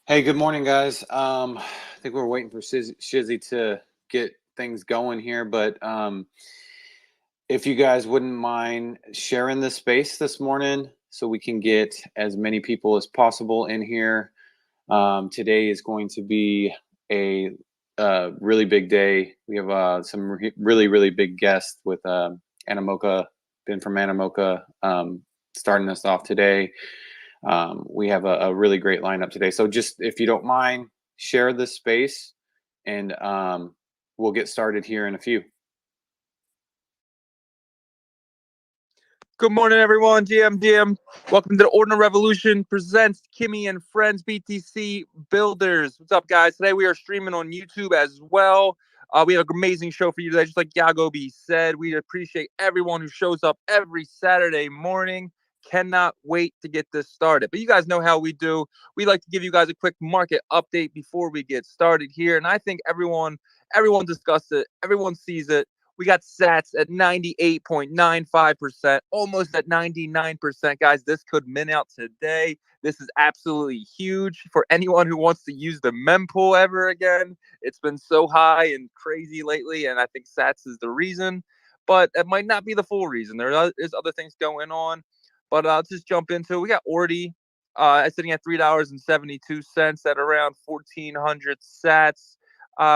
Hey, good morning, guys. I think we're waiting for Shizzy to get things going here, but if you guys wouldn't mind sharing the space this morning so we can get as many people as possible in here. Today is going to be a really big day. We have some really, really big guests with Anamoka, Ben from Anamoka, starting us off today. We have a really great lineup today. So just if you don't mind, share this space and we'll get started here in a few. Good morning, everyone. GM. Welcome to the Ordinal Revolution presents Kimi and Frens BTC Builders. What's up, guys? Today we are streaming on YouTube as well. We have an amazing show for you today. Just like Yagobi said, we appreciate everyone who shows up every Saturday morning. Cannot wait to get this started. But you guys know how we do. We like to give you guys a quick market update before we get started here. And I think everyone discussed it. Everyone sees it. We got sats at 98.95%, almost at 99%. Guys, this could min out today. This is absolutely huge for anyone who wants to use the mempool ever again. It's been so high and crazy lately, and I think sats is the reason. But it might not be the full reason. There is other things going on. But I'll just jump into it. We got Ordi sitting at $3.72 at around 1,400 sats.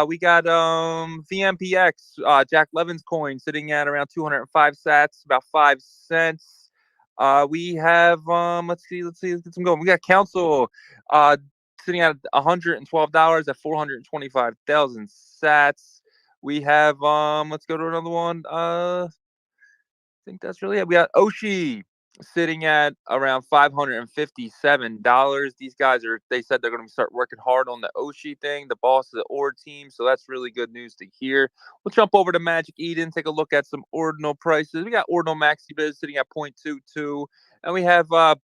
We got VMPX, Jack Levin's coin, sitting at around 205 sats, about 5 cents. We have let's get some going. We got Council sitting at $112 at 425,000 sats. We have let's go to another one. I think that's really it. We got Oshi sitting at around $557. These guys they said they're going to start working hard on the Oshi thing, the boss of the Ord team. So that's really good news to hear. We'll jump over to Magic Eden, take a look at some Ordinal prices. We got Ordinal Maxi Biz sitting at 0.22. And we have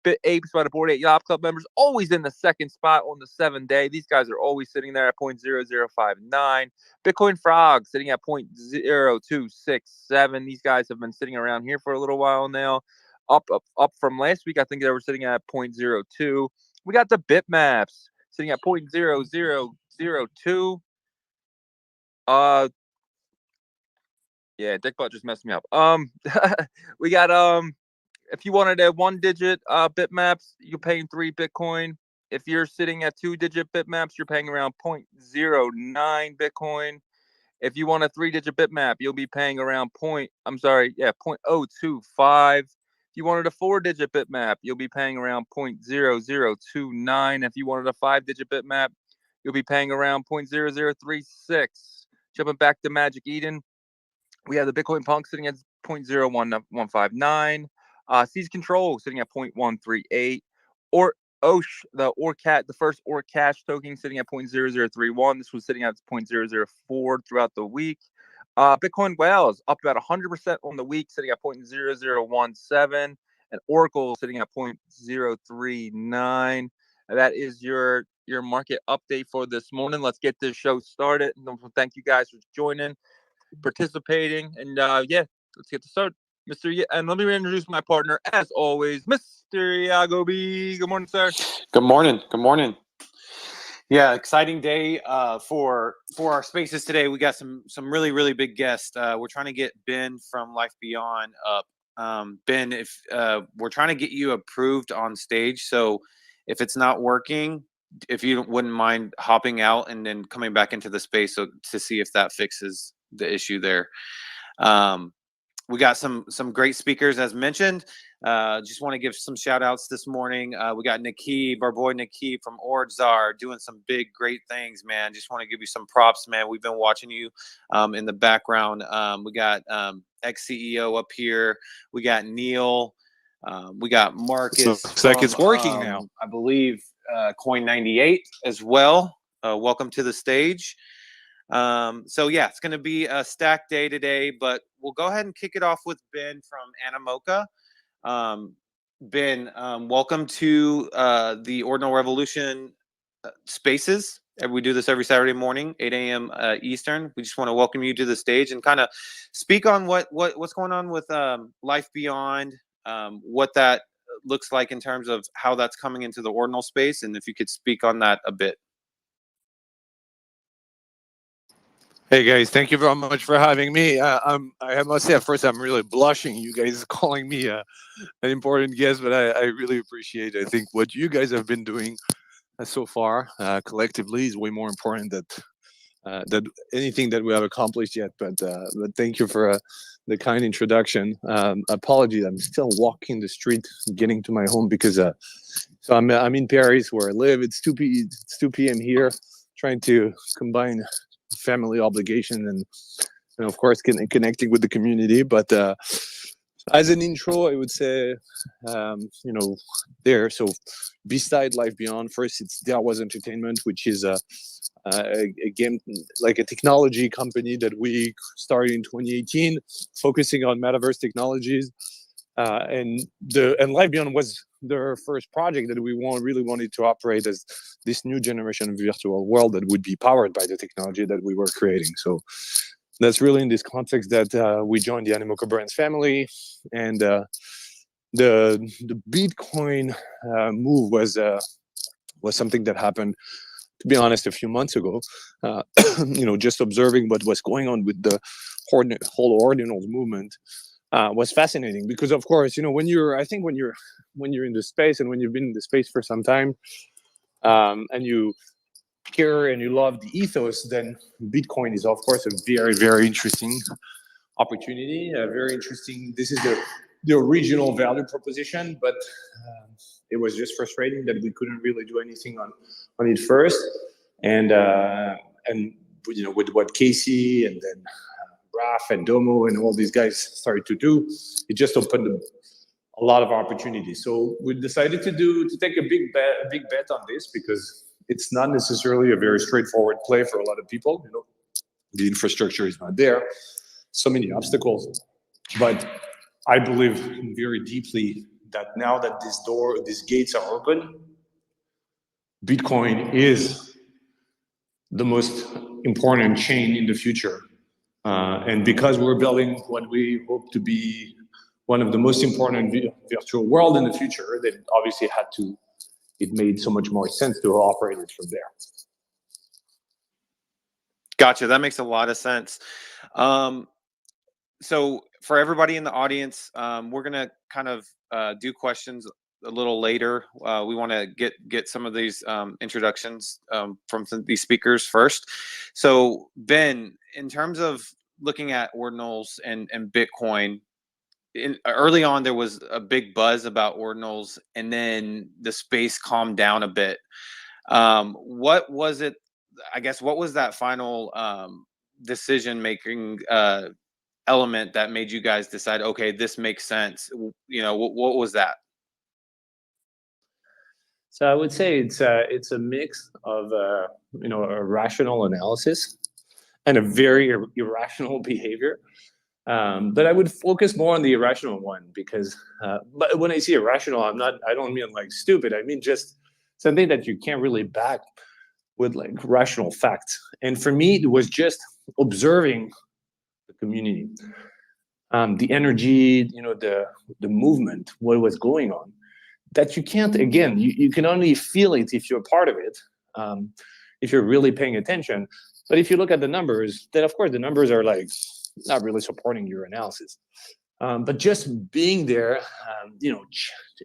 Bit Apes by the Board 8 Yacht Club members always in the second spot on the 7-day. These guys are always sitting there at 0.0059. Bitcoin Frog sitting at 0.0267. These guys have been sitting around here for a little while now. Up from last week. I think they were sitting at 0.02. We got the bitmaps sitting at 0.0002. Yeah, Dickbutt just messed me up. We got if you wanted a 1-digit bitmaps, you're paying 3 Bitcoin. If you're sitting at 2-digit bitmaps, you're paying around 0.09 Bitcoin. If you want a 3-digit bitmap, you'll be paying around 0.025. If you wanted a 4-digit bitmap, you'll be paying around 0.0029. If you wanted a 5-digit bitmap, you'll be paying around 0.0036. Jumping back to Magic Eden, we have the Bitcoin Punk sitting at 0.01159. Seize Control sitting at 0.138. Or Osh, the first Cash token sitting at 0.0031. This was sitting at 0.004 throughout the week. Bitcoin Whales up about 100% on the week, sitting at 0.0017. And Oracle sitting at 0.039. That is your market update for this morning. Let's get this show started. And thank you guys for joining, participating, and let's get to start. And let me introduce my partner, as always, Mr. Yagobi. Good morning, sir. Good morning. Yeah, exciting day for our spaces today. We got some really, really big guests. We're trying to get Ben from Life Beyond up. Ben, if we're trying to get you approved on stage, so if it's not working, if you wouldn't mind hopping out and then coming back into the space to see if that fixes the issue there. We got some great speakers, as mentioned. Just want to give some shout outs this morning. We got Nikki, our boy Nikki from Ordzar, doing some big, great things, man. Just want to give you some props, man. We've been watching you in the background. We got ex-CEO up here. We got Neil. We got Marcus. Looks like it's working now. I believe Coin 98 as well. Welcome to the stage. So yeah, it's going to be a stacked day today, but we'll go ahead and kick it off with Ben from Anamoka. Ben, welcome to the Ordinal Revolution spaces. We do this every Saturday morning, 8 a.m. Eastern. We just want to welcome you to the stage and kind of speak on what's going on with Life Beyond, what that looks like in terms of how that's coming into the ordinal space, and if you could speak on that a bit. Hey guys, thank you very much for having me. I must say, at first, I'm really blushing. You guys calling me an important guest, but I really appreciate it. I think what you guys have been doing so far collectively is way more important than anything that we have accomplished yet. But thank you for the kind introduction. Apologies, I'm still walking the street, getting to my home because so I'm in Paris where I live. It's 2 p.m. here, trying to combine family obligation and of course connecting with the community. But as an intro, I would say, so beside Life Beyond, first it's There Was Entertainment, which is a game, like a technology company that we started in 2018, focusing on metaverse technologies. And Life Beyond was the first project that we really wanted to operate as this new generation of virtual world that would be powered by the technology that we were creating. So that's really in this context that we joined the Animoca Brands family, and the Bitcoin move was something that happened, to be honest, a few months ago. Just observing what was going on with the whole Ordinals movement was fascinating, because of course, when you're in the space and when you've been in the space for some time, and you care and you love the ethos, then Bitcoin is of course a very, very interesting opportunity. Very interesting. This is the original value proposition, but it was just frustrating that we couldn't really do anything on it first. And with what Casey and then Raf and Domo and all these guys started to do, it just opened a lot of opportunities. So we decided to take a big bet on this, because it's not necessarily a very straightforward play for a lot of people. The infrastructure is not there, so many obstacles. But I believe very deeply that now that these gates are open, Bitcoin is the most important chain in the future. And because we're building what we hope to be one of the most important virtual world in the future, that obviously it made so much more sense to operate it from there. Gotcha. That makes a lot of sense. So for everybody in the audience, we're going to kind of do questions a little later. We want to get some of these introductions from these speakers first. So Ben, in terms of looking at ordinals and Bitcoin, early on there was a big buzz about ordinals, and then the space calmed down a bit. What was it? I guess what was that final decision making element that made you guys decide, okay, this makes sense? What was that? So I would say it's a mix of a rational analysis and a very irrational behavior. But I would focus more on the irrational one, because but when I say irrational, I don't mean like stupid. I mean just something that you can't really back with like rational facts. And for me, it was just observing the community, the energy, the movement, what was going on. That you can't, again, you can only feel it if you're part of it, if you're really paying attention. But if you look at the numbers, then of course the numbers are like not really supporting your analysis. But just being there,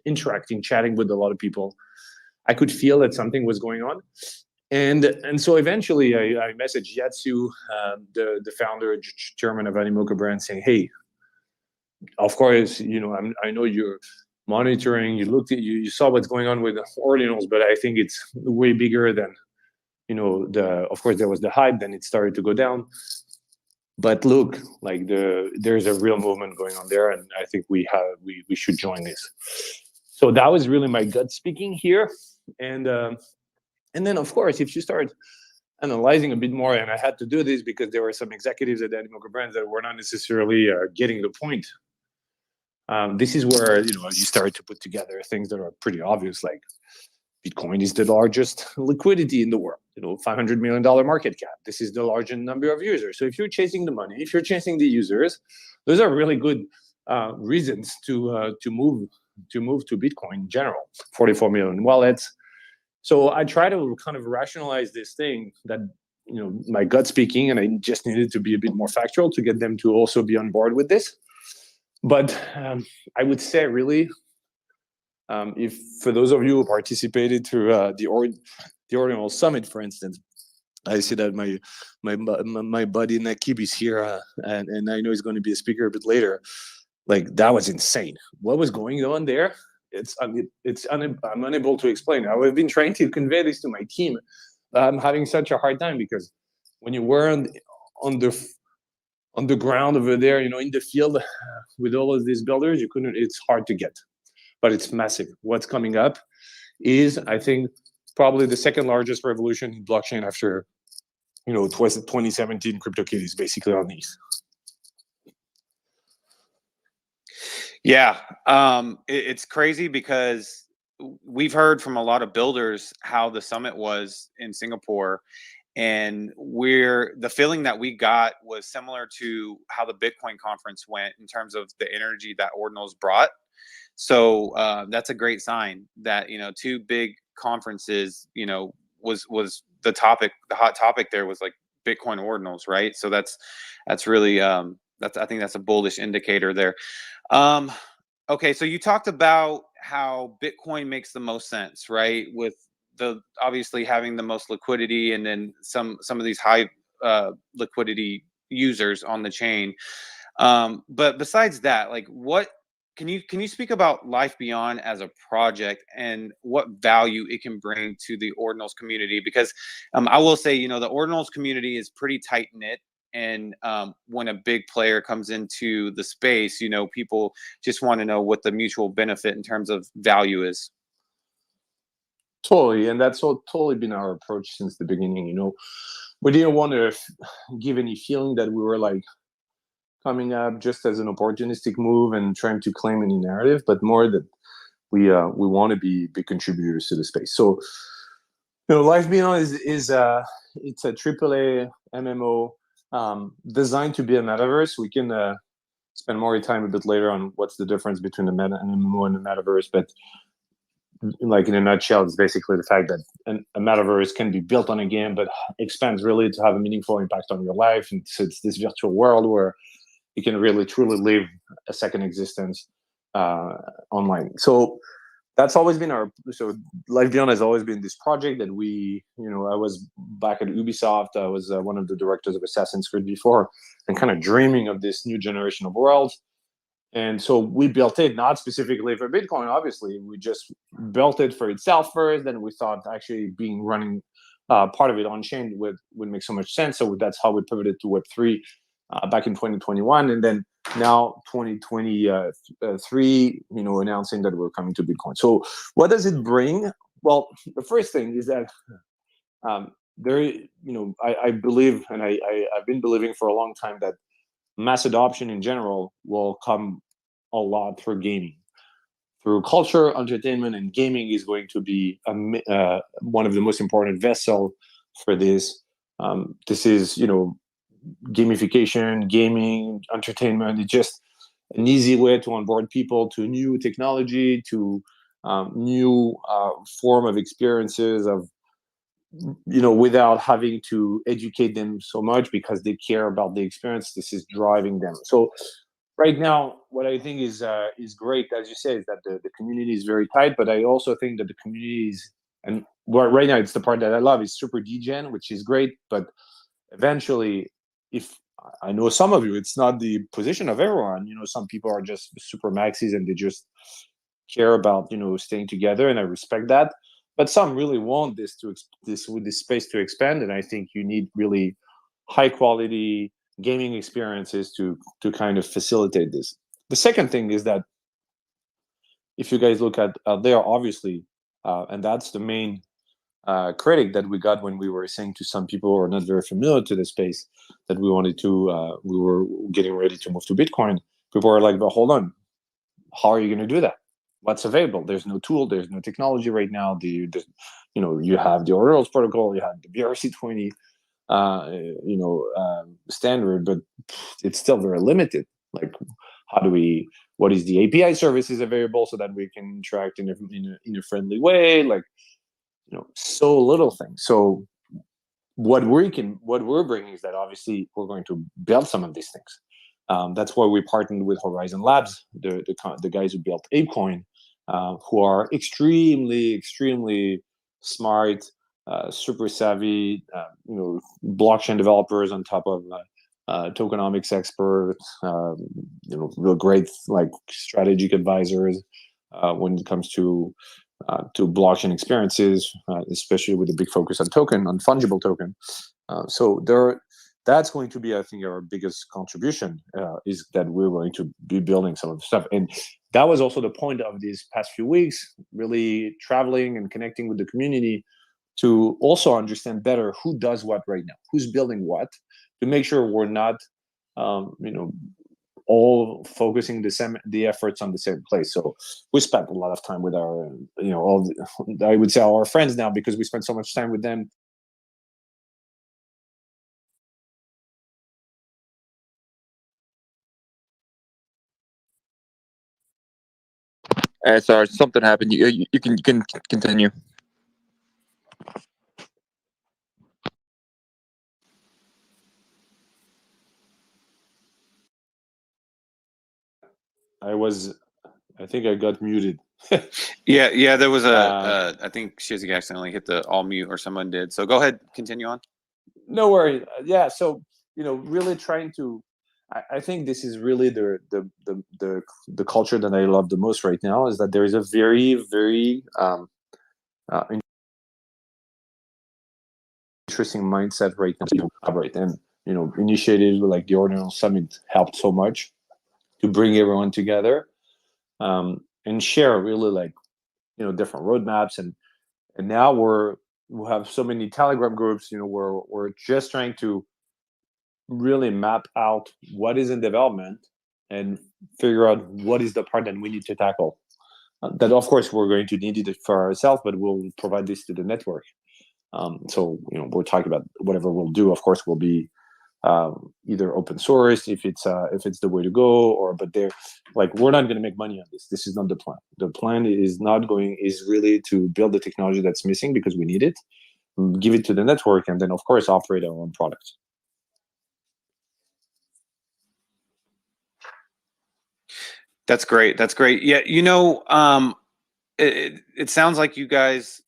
interacting, chatting with a lot of people, I could feel that something was going on. And so eventually I messaged Yatsu, the founder, chairman of Animoca Brands, saying, hey, of course, I know you're monitoring, you saw what's going on with the Ordinals, but I think it's way bigger than, of course there was the hype, then it started to go down. But look, like there's a real movement going on there, and I think we should join this. So that was really my gut speaking here. And then, of course, if you start analyzing a bit more, and I had to do this because there were some executives at Animoca Brands that were not necessarily getting the point. This is where you start to put together things that are pretty obvious, like Bitcoin is the largest liquidity in the world, $500 million market cap. This is the largest number of users. So if you're chasing the money, if you're chasing the users, those are really good reasons to move to move to Bitcoin in general, 44 million wallets. So I try to kind of rationalize this thing that, my gut speaking, and I just needed to be a bit more factual to get them to also be on board with this. But I would say really, if for those of you who participated to the Ordinal Summit, for instance, I see that my buddy Nakib is here, and I know he's going to be a speaker a bit later. Like, that was insane. What was going on there? I'm unable to explain. I've been trying to convey this to my team. I'm having such a hard time because when you were on the ground over there, in the field with all of these builders, you couldn't. It's hard to get, but it's massive. What's coming up is, I think, probably the second largest revolution in blockchain after, 2017 CryptoKitties, basically on these. Yeah, it's crazy because we've heard from a lot of builders how the summit was in Singapore, and the feeling that we got was similar to how the Bitcoin conference went in terms of the energy that Ordinals brought. So that's a great sign that, two big conferences, was the topic. The hot topic there was like Bitcoin Ordinals, right? So that's really I think that's a bullish indicator there. Okay, so you talked about how Bitcoin makes the most sense, right? With the obviously having the most liquidity, and then some of these high liquidity users on the chain. But besides that, like, what can you speak about Life Beyond as a project and what value it can bring to the Ordinals community? Because I will say, the Ordinals community is pretty tight knit. And when a big player comes into the space, people just want to know what the mutual benefit in terms of value is. Totally, and that's totally been our approach since the beginning. We didn't want to give any feeling that we were like coming up just as an opportunistic move and trying to claim any narrative, but more that we want to be big contributors to the space. So, Life Beyond is it's a AAA MMO designed to be a metaverse. We can spend more time a bit later on what's the difference between an MMO and a metaverse, but like in a nutshell, it's basically the fact that a metaverse can be built on a game, but expands really to have a meaningful impact on your life. And so it's this virtual world where you can really truly live a second existence online. So that's always been so Life Beyond has always been this project that we, I was back at Ubisoft. I was one of the directors of Assassin's Creed before, and kind of dreaming of this new generation of worlds. And so we built it not specifically for Bitcoin, obviously. We just built it for itself first. Then we thought actually running part of it on chain would make so much sense. So that's how we pivoted to Web3 back in 2021. And then now 2023, announcing that we're coming to Bitcoin. So what does it bring? Well, the first thing is that I believe, and I've been believing for a long time, that mass adoption in general will come a lot through gaming, through culture, entertainment, and gaming is going to be one of the most important vessels for this. This is, gamification, gaming, entertainment. It's just an easy way to onboard people to new technology, to new form of experiences of, without having to educate them so much because they care about the experience. This is driving them. So right now, what I think is great, as you say, is that the community is very tight, but I also think that the community is, and right now it's the part that I love, is super degen, which is great, but eventually, if I know some of you, it's not the position of everyone. Some people are just super maxis and they just care about, staying together, and I respect that. But some really want this space to expand, and I think you need really high quality gaming experiences to kind of facilitate this. The second thing is that if you guys look at there, obviously, and that's the main critic that we got when we were saying to some people who are not very familiar to the space that we were getting ready to move to Bitcoin. People are like, but hold on, how are you going to do that? What's available? There's no tool, there's no technology right now. You have the Ordinals protocol, you have the BRC20 standard, but it's still very limited. Like, how do we what is the API services available so that we can interact in a friendly way, like, so little things. So what we're bringing is that obviously we're going to build some of these things. That's why we partnered with Horizon Labs, the guys who built ApeCoin, who are extremely smart, super savvy, blockchain developers on top of tokenomics experts, real great like strategic advisors when it comes to blockchain experiences, especially with a big focus on fungible token. So that's going to be, I think, our biggest contribution, is that we're going to be building some of the stuff. And that was also the point of these past few weeks, really traveling and connecting with the community to also understand better who does what right now, who's building what, to make sure we're not, all focusing the efforts on the same place. So we spent a lot of time with our, I would say our friends now, because we spent so much time with them. Sorry, something happened. You can continue. I think I got muted. Yeah. There was I think Shizzy accidentally hit the all mute, or someone did. So go ahead, continue on. No worry. Yeah. So really trying to. I think this is really the culture that I love the most right now, is that there is a very interesting mindset right now to collaborate. And initiatives like the Ordinal Summit helped so much to bring everyone together, and share really like different roadmaps. And now we have so many Telegram groups. We're just trying to really map out what is in development and figure out what is the part that we need to tackle. That of course we're going to need it for ourselves, but we'll provide this to the network. So we're talking about whatever we'll do. Of course, will be either open source if it's the way to go, but we're not going to make money on this. This is not the plan. The plan is really to build the technology that's missing because we need it, give it to the network, and then of course operate our own products. That's great. Yeah, it sounds like you guys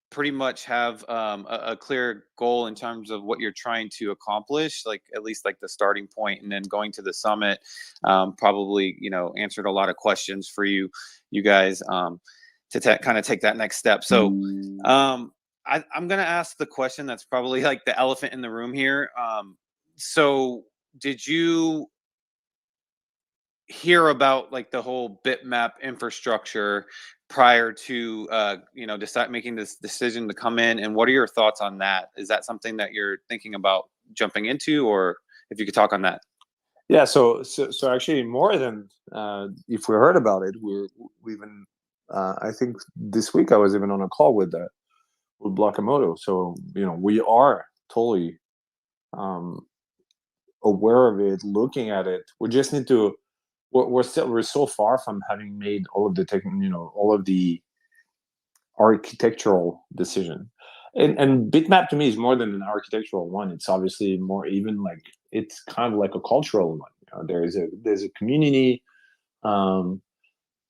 pretty much have a clear goal in terms of what you're trying to accomplish, like at least like the starting point, and then going to the summit probably answered a lot of questions for you guys to kind of take that next step. So I'm gonna ask the question that's probably like the elephant in the room here. So did you hear about like the whole bitmap infrastructure prior to making this decision to come in, and what are your thoughts on that? Is that something that you're thinking about jumping into, or if you could talk on that? Yeah, so actually more than if we heard about it, we even I think this week I was even on a call with Blockamoto. So we are totally aware of it, looking at it. We just need to. We're so far from having made all of the architectural decision, and bitmap to me is more than an architectural one. It's obviously more, even like it's kind of like a cultural one. There's a community. So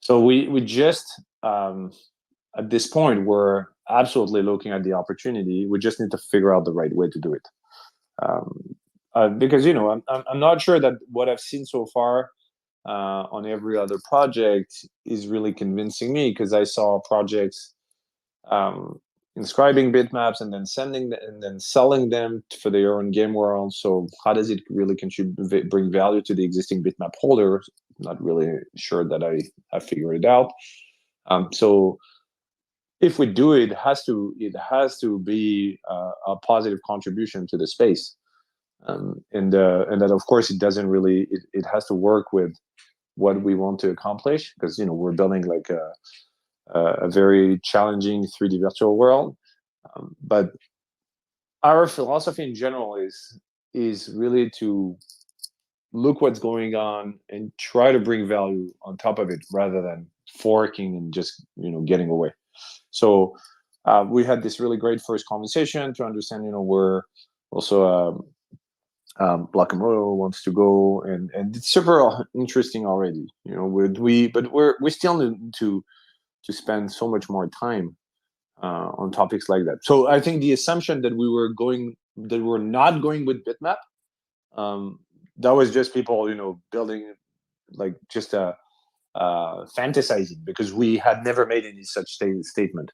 we just at this point we're absolutely looking at the opportunity. We just need to figure out the right way to do it, because I'm not sure that what I've seen so far on every other project is really convincing me, because I saw projects inscribing bitmaps and then selling them for their own game world. So how does it really bring value to the existing bitmap holder? Not really sure that I figured it out. So if we do it, it has to be a positive contribution to the space, and that of course it doesn't really. It has to work with what we want to accomplish, because we're building like a very challenging 3D virtual world, but our philosophy in general is really to look what's going on and try to bring value on top of it rather than forking and just getting away. So we had this really great first conversation to understand where also Blakamoto wants to go, and it's super interesting already. But we still need to spend so much more time on topics like that. So I think the assumption that we're not going with bitmap, that was just people building like just fantasizing, because we had never made any such statement,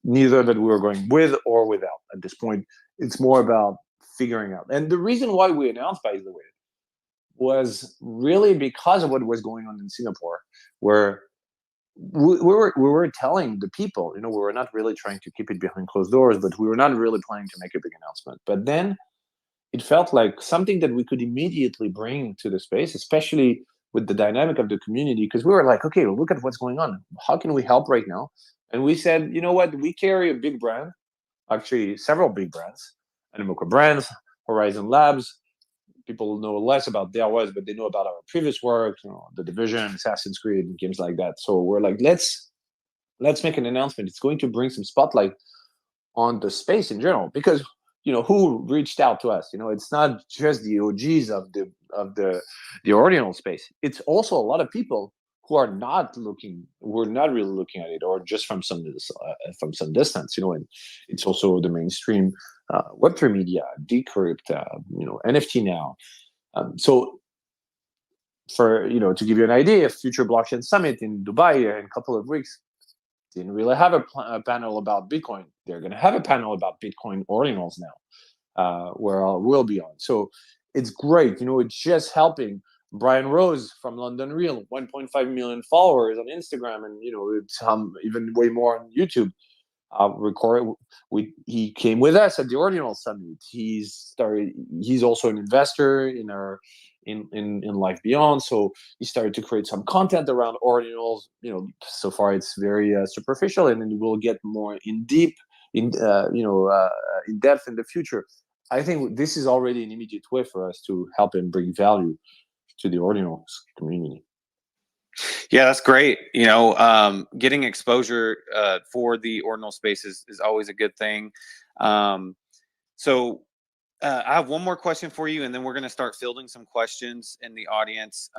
neither that we were going with or without. At this point, it's more about figuring out. And the reason why we announced, by the way, was really because of what was going on in Singapore, where we were telling the people, we were not really trying to keep it behind closed doors, but we were not really planning to make a big announcement. But then it felt like something that we could immediately bring to the space, especially with the dynamic of the community, because we were like, okay, well, look at what's going on. How can we help right now? And we said, you know what? We carry a big brand, actually several big brands, Animoca Brands, Horizon Labs. People know less about DRWs, but they know about our previous work, The Division, Assassin's Creed, and games like that. So we're like, let's make an announcement. It's going to bring some spotlight on the space in general, because who reached out to us? It's not just the OGs of the Ordinal space. It's also a lot of people who are not really looking at it, or just from some distance. And it's also the mainstream Web3 media, Decrypt, NFT now. So for to give you an idea, Future Blockchain Summit in Dubai in a couple of weeks didn't really have a panel about Bitcoin. They're going to have a panel about Bitcoin Ordinals now, where we'll be on. So it's great. It's just helping. Brian Rose from London Real, 1.5 million followers on Instagram, and it's even way more on YouTube. He came with us at the Ordinal Summit. He's also an investor in Life Beyond, so he started to create some content around Ordinals. So far it's very superficial, and then we'll get more in depth in the future. I think this is already an immediate way for us to help and bring value to the Ordinal community. Yeah, that's great. Getting exposure for the Ordinal space is always a good thing. So I have one more question for you, and then we're going to start fielding some questions in the audience.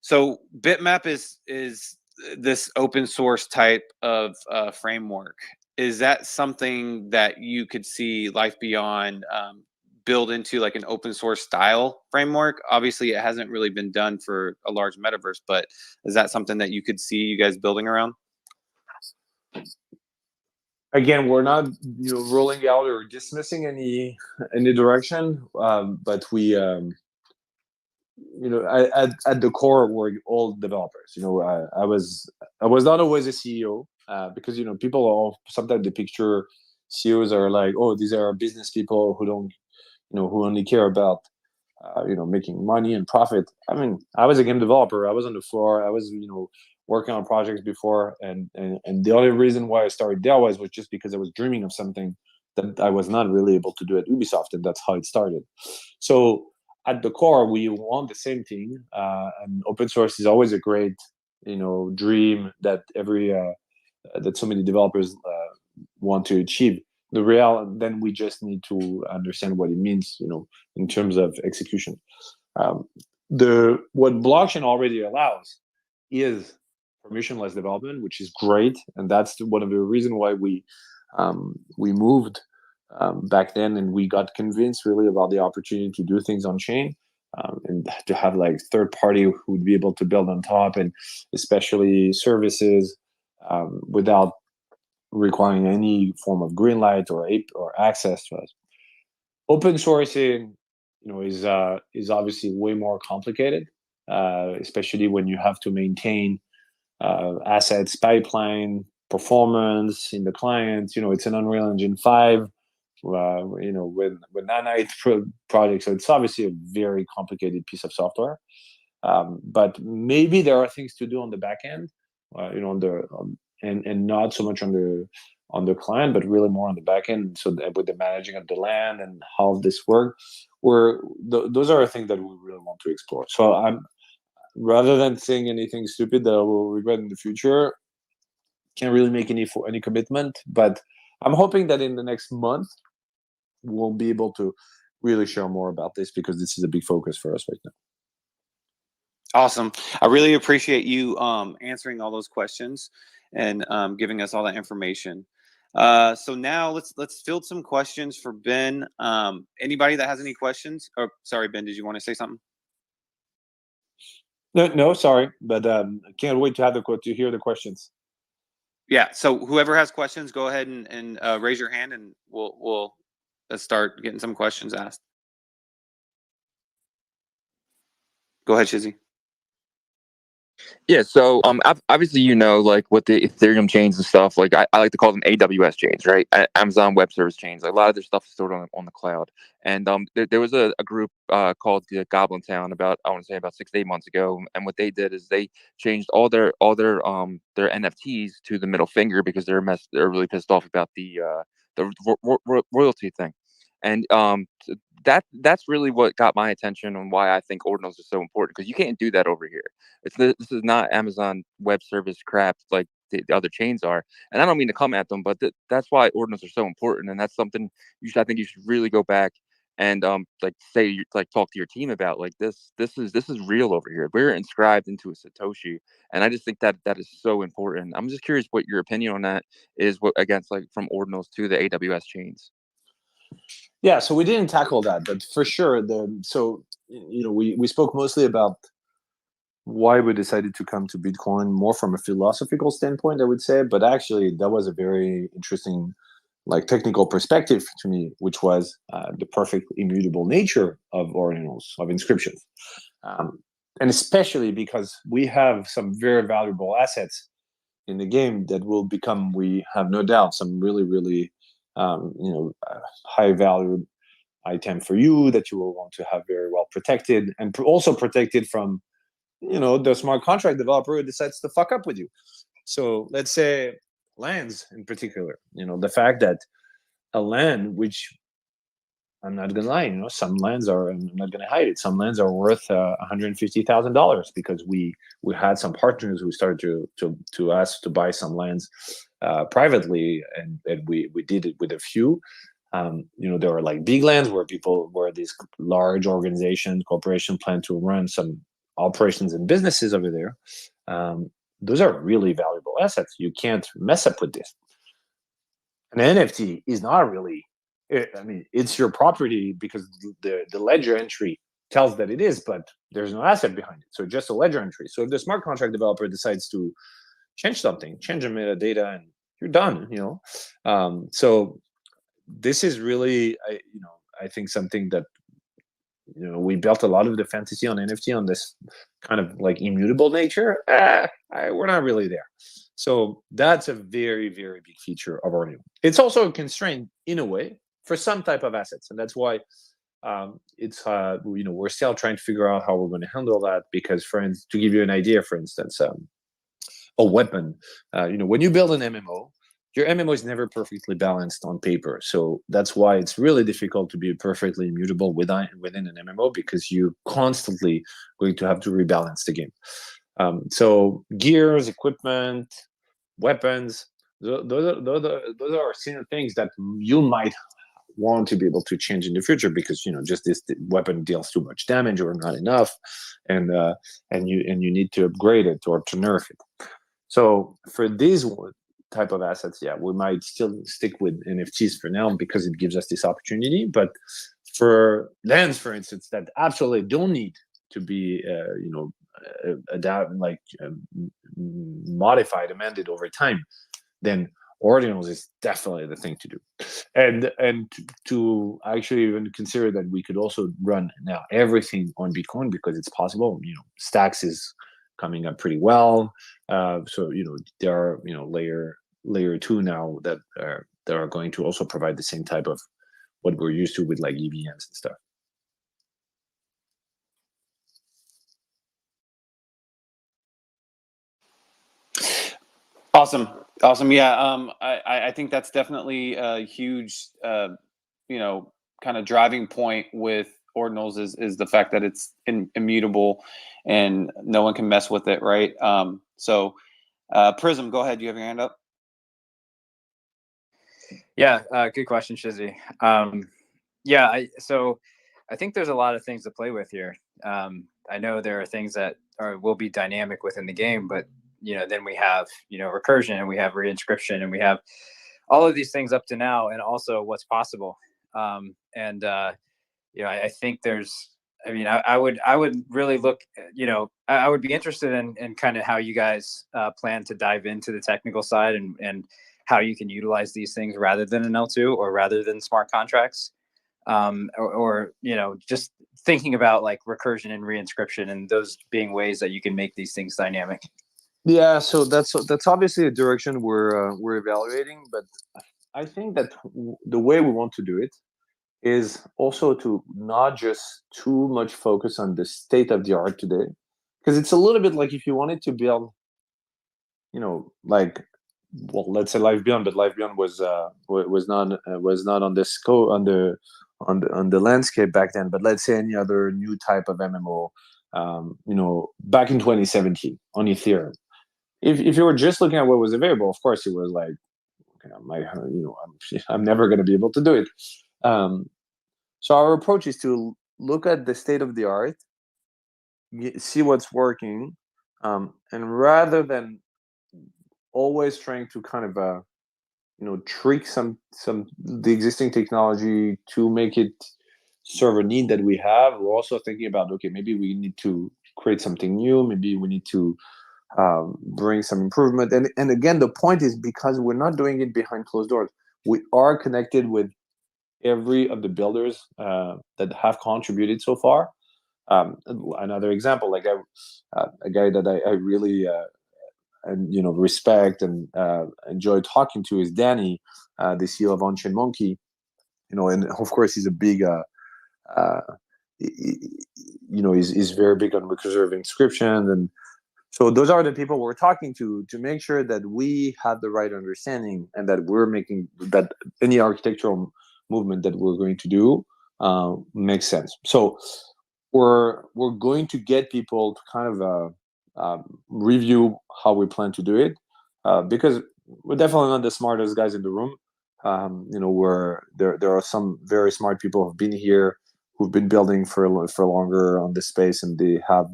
So Bitmap is this open source type of framework. Is that something that you could see Life Beyond build into, like an open source style framework? Obviously, it hasn't really been done for a large metaverse, but is that something that you could see you guys building around? Again, we're not rolling out or dismissing any direction, but we at the core, we're all developers. I was not always a CEO, because people sometimes they picture CEOs are like, oh, these are business people who don't who only care about making money and profit. I mean, I was a game developer. I was on the floor. I was working on projects before, and the only reason why I started DRWs was just because I was dreaming of something that I was not really able to do at Ubisoft, and that's how it started. So at the core, we want the same thing, and open source is always a great dream that that so many developers want to achieve. Then we just need to understand what it means, in terms of execution. What blockchain already allows is permissionless development, which is great, and that's one of the reasons why we moved back then, and we got convinced really about the opportunity to do things on chain, and to have like third party who would be able to build on top, and especially services without requiring any form of green light or access to us. Open sourcing, is obviously way more complicated, especially when you have to maintain assets, pipeline, performance in the client. It's an Unreal Engine 5, with Nanite project, so it's obviously a very complicated piece of software. But maybe there are things to do on the back end, and not so much on on the client, but really more on the back end. So with the managing of the land and how this works, those are things that we really want to explore. So I'm, rather than saying anything stupid that I will regret in the future, can't really make any commitment. But I'm hoping that in the next month we'll be able to really share more about this, because this is a big focus for us right now. Awesome. I really appreciate you answering all those questions and giving us all that information. So now let's field some questions for Ben. Anybody that has any questions? Oh, sorry, Ben, did you want to say something? No, sorry, but can't wait to hear the questions. Yeah. So whoever has questions, go ahead and raise your hand, and we'll start getting some questions asked. Go ahead, Shizzy. Yeah, so obviously, like with the Ethereum chains and stuff, like I like to call them AWS chains, right? Amazon Web Service chains. Like, a lot of their stuff is stored on the cloud. And there was a group called the Goblin Town about, I want to say, about 6 to 8 months ago, and what they did is they changed all their NFTs to the middle finger, because they're really pissed off about the royalty thing. And that's really what got my attention, and why I think ordinals are so important, because you can't do that over here. This is not Amazon Web Service crap like the other chains are. And I don't mean to come at them, but that's why ordinals are so important, and that's something I think you should really go back and talk to your team about. Like, this is real over here. We're inscribed into a Satoshi, and I just think that is so important. I'm just curious what your opinion on that is, against, like, from ordinals to the AWS chains. Yeah, so we didn't tackle that, but for sure, we spoke mostly about why we decided to come to Bitcoin more from a philosophical standpoint, I would say. But actually, that was a very interesting, like, technical perspective to me, which was the perfect immutable nature of ordinals, of inscriptions, and especially because we have some very valuable assets in the game that will become, we have no doubt, some really, really high valued item for you that you will want to have very well protected, and also protected from the smart contract developer who decides to fuck up with you. So let's say lands in particular, the fact that a land, which I'm not gonna lie, some lands are, I'm not gonna hide it, some lands are worth $150,000, because we had some partners who started to ask to buy some lands privately, and we did it with a few. There were like big lands where these large organizations, corporations plan to run some operations and businesses over there. Those are really valuable assets. You can't mess up with this. An NFT is not really, it's your property because the ledger entry tells that it is, but there's no asset behind it. So just a ledger entry. So if the smart contract developer decides to change something, change the metadata, and you're done, so this is really, I think, something that, we built a lot of the fantasy on NFT on this kind of like immutable nature. We're not really there. So that's a very, very big feature of Ordinal. It's also a constraint in a way for some type of assets, and that's why we're still trying to figure out how we're going to handle that. Because, to give you an idea, for instance, a weapon, when you build an MMO, your MMO is never perfectly balanced on paper. So that's why it's really difficult to be perfectly immutable within an MMO, because you're constantly going to have to rebalance the game. So gears, equipment, weapons, those are certain things that you might want to be able to change in the future, because just this weapon deals too much damage or not enough, and you need to upgrade it or to nerf it. So for these type of assets, we might still stick with NFTs for now, because it gives us this opportunity. But for lands, for instance, that absolutely don't need to be modified, amended over time, then ordinals is definitely the thing to do. And to actually even consider that we could also run now everything on Bitcoin, because it's possible. Stacks is coming up pretty well. So there are layer 2 now that are going to also provide the same type of what we're used to with like EVMs and stuff. Awesome. Awesome. Yeah. I think that's definitely a huge, you know, kind of driving point with ordinals is the fact that it's immutable and no one can mess with it. Right. So, Prism, go ahead. You have your hand up. Yeah, good question, Shizzy. Yeah, so I think there's a lot of things to play with here. I know there are things that will be dynamic within the game, but then we have recursion, and we have reinscription, and we have all of these things up to now, and also what's possible. And I think there's. I mean, I would really look. I would be interested in kind of how you guys plan to dive into the technical side and how you can utilize these things rather than an L2 or rather than smart contracts, or just thinking about like recursion and reinscription and those being ways that you can make these things dynamic. Yeah, so that's obviously a direction we're evaluating, but I think that the way we want to do it is also to not just too much focus on the state of the art today, because it's a little bit like if you wanted to build, like, well, let's say Life Beyond, but Life Beyond was not on the scope on the landscape back then. But let's say any other new type of MMO, back in 2017 on Ethereum. If you were just looking at what was available, of course it was like, okay, I'm never going to be able to do it. So our approach is to look at the state of the art, see what's working, and rather than always trying to kind of trick some the existing technology to make it serve a need that we have, we're also thinking about, okay, maybe we need to create something new, maybe we need to bring some improvement. And again, the point is, because we're not doing it behind closed doors, we are connected with every of the builders that have contributed so far. Another example, like a guy that I really respect and enjoy talking to is Danny, the CEO of On-Chain Monkey. And of course he's a big he's very big on recursive inscription. And so those are the people we're talking to make sure that we have the right understanding, and that we're making that any architectural movement that we're going to do makes sense. So we're going to get people to kind of review how we plan to do it, because we're definitely not the smartest guys in the room. There are some very smart people who've been here, who've been building for longer on this space, and they have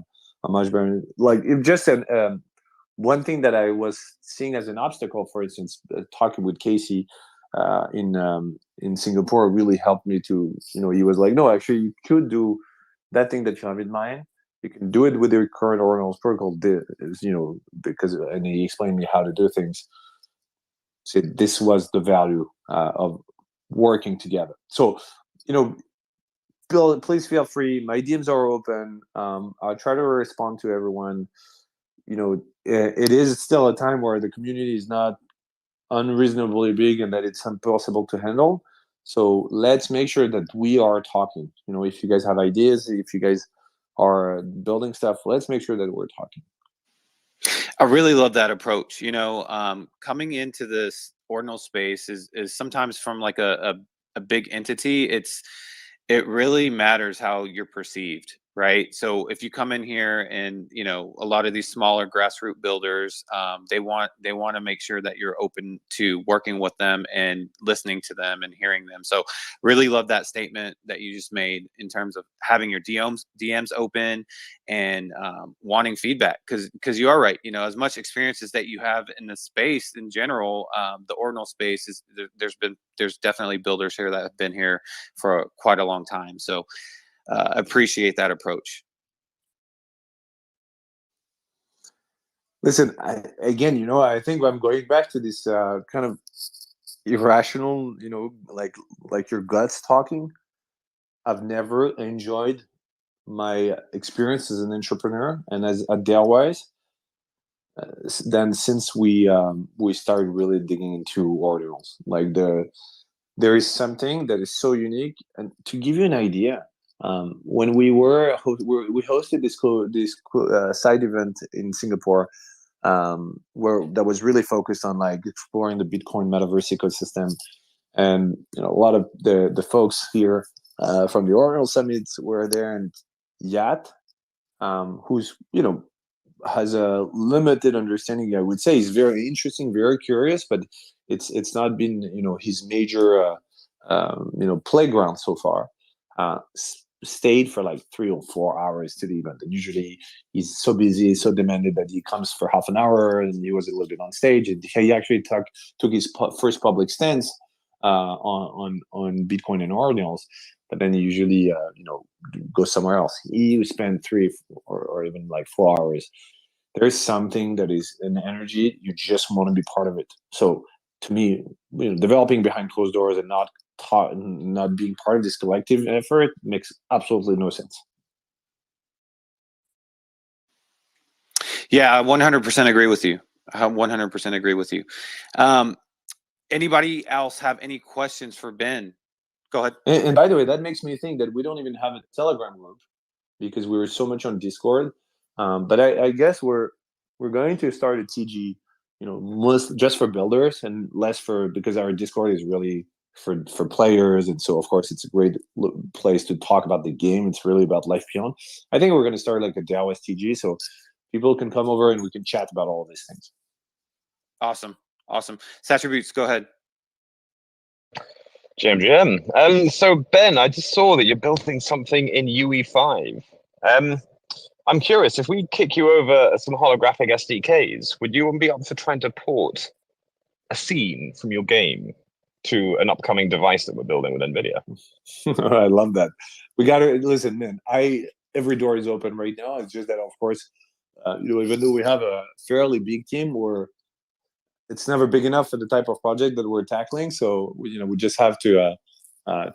a much better, like, if just one thing that I was seeing as an obstacle, for instance, talking with Casey in Singapore really helped me to, he was like, no, actually you could do that thing that you have in mind. You can do it with your current Ordinal protocol, because, and he explained me how to do things. So this was the value of working together. So, Bill, please feel free. My DMs are open. I'll try to respond to everyone. It is still a time where the community is not unreasonably big and that it's impossible to handle. So let's make sure that we are talking. If you guys have ideas, if you guys are building stuff, let's make sure that we're talking. I really love that approach. Coming into this ordinal space is sometimes from like a big entity. It really matters how you're perceived, right? So if you come in here and a lot of these smaller grassroots builders, they want to make sure that you're open to working with them and listening to them and hearing them. So really love that statement that you just made in terms of having your DMs open and wanting feedback, because you are right. As much experiences that you have in the space in general, the ordinal space is there's definitely builders here that have been here for quite a long time. So appreciate that approach. Listen, I think I'm going back to this kind of irrational, like your guts talking. I've never enjoyed my experience as an entrepreneur and as a DIY then since we started really digging into ordinals. Like there is something that is so unique. And to give you an idea, when we hosted this side event in Singapore where that was really focused on like exploring the Bitcoin metaverse ecosystem. And a lot of the folks here from the Ordinal Summits were there, and Yat, who's has a limited understanding. I would say he's very interesting, very curious, but it's not been his major playground so far. Stayed for like 3 or 4 hours to the event, and usually he's so busy, so demanded that he comes for half an hour, and he was a little bit on stage. And he actually took his first public stance on Bitcoin and Ordinals, but then he usually goes somewhere else. He spent 3 or even like 4 hours. There's something that is an energy, you just want to be part of it. So to me, developing behind closed doors and not being part of this collective effort makes absolutely no sense. Yeah, I 100% agree with you. I 100% agree with you. Anybody else have any questions for Ben? Go ahead. And by the way, that makes me think that we don't even have a Telegram group because we were so much on Discord. But I guess we're going to start a TG, most just for builders and less because our Discord is really for players, and so of course it's a great place to talk about the game. It's really about Life Beyond. I think we're going to start like a DAO TG, so people can come over and we can chat about all of these things. Awesome. Sattributes, go ahead. GM. So Ben, I just saw that you're building something in UE5. I'm curious, if we kick you over some holographic SDKs, would you be up for trying to port a scene from your game to an upcoming device that we're building with NVIDIA? I love that. We got to listen, man. Every door is open right now. It's just that, of course, even though we have a fairly big team, it's never big enough for the type of project that we're tackling. So we just have to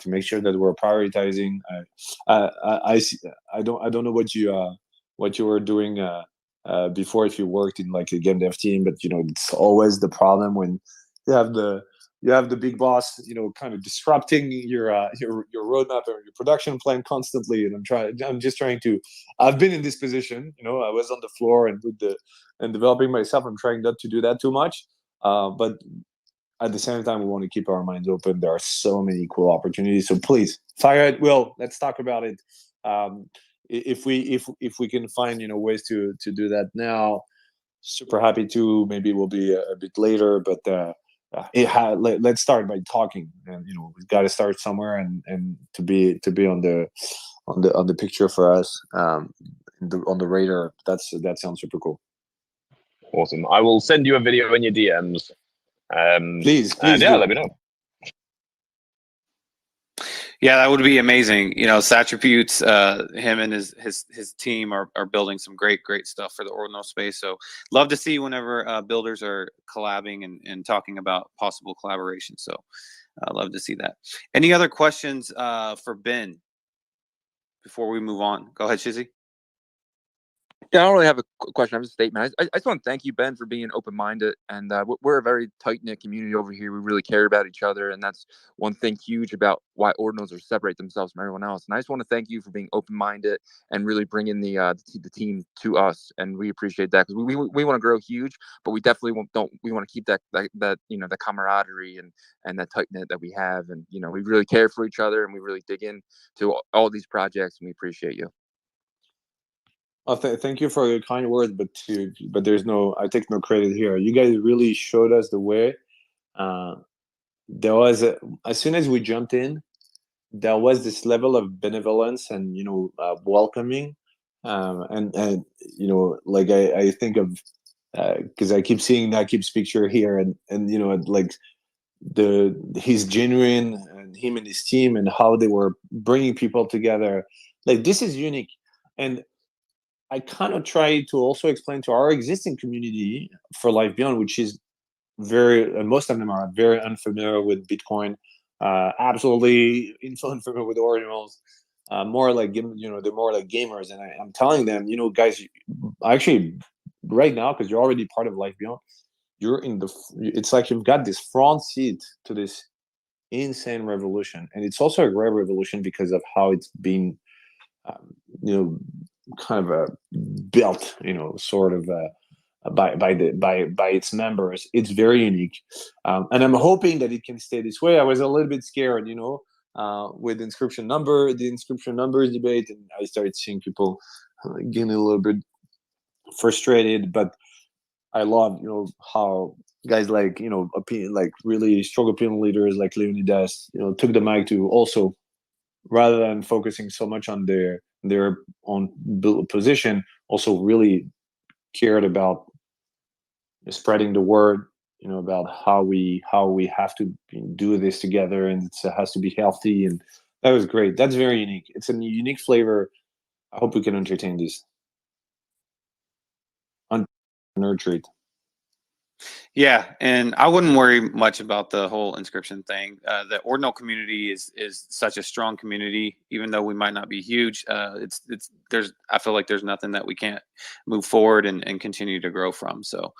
make sure that we're prioritizing. I don't know what you were doing before, if you worked in like a game dev team, but it's always the problem when you have the big boss kind of disrupting your roadmap or your production plan constantly. And I'm just trying to, I've been in this position, I was on the floor and developing myself. I'm trying not to do that too much, but at the same time we want to keep our minds open. There are so many cool opportunities, so please fire at will. Let's talk about it. If we can find ways to do that now, super happy to. Maybe we'll be a bit later, but let's start by talking. And we've got to start somewhere, and to be on the picture for us, on the radar. That sounds super cool. Awesome. I will send you a video in your DMs. Please and yeah, let me know. Yeah, that would be amazing. Sattributes, him and his team are building some great stuff for the Ordinal space. So love to see whenever builders are collabing and talking about possible collaboration. So love to see that. Any other questions for Ben before we move on? Go ahead, Shizzy. Yeah, I don't really have a question. I have a statement. I just want to thank you, Ben, for being open-minded. And we're a very tight-knit community over here. We really care about each other. And that's one thing huge about why Ordinals are separate themselves from everyone else. And I just want to thank you for being open-minded and really bringing the team to us. And we appreciate that, because we want to grow huge, but we definitely we want to keep that the camaraderie and that tight-knit that we have. And, we really care for each other, and we really dig into all these projects, and we appreciate you. Thank you for your kind words, but I take no credit here. You guys really showed us the way. There was as soon as we jumped in, there was this level of benevolence and welcoming, and like I think of because I keep seeing Nakib's picture here, and like he's genuine, and him and his team, and how they were bringing people together. Like, this is unique. And I kind of try to also explain to our existing community for Life Beyond, which is most of them are very unfamiliar with Bitcoin, absolutely unfamiliar with Ordinals, more like, they're more like gamers. And I'm telling them, guys, actually right now, because you're already part of Life Beyond, it's like you've got this front seat to this insane revolution. And it's also a great revolution because of how it's been, kind of built, sort of by its members. It's very unique, and I'm hoping that it can stay this way. I was a little bit scared, with the inscription numbers debate, and I started seeing people getting a little bit frustrated. But I love, how guys like, really strong opinion leaders like Leonidas, took the mic to also, rather than focusing so much on their own position, also really cared about spreading the word, about how we have to do this together, and it has to be healthy. And that was great. That's very unique. It's a unique flavor. I hope we can entertain this. Nurture it. Yeah, and I wouldn't worry much about the whole inscription thing. The Ordinal community is such a strong community, even though we might not be huge. I feel like there's nothing that we can't move forward and continue to grow from. So,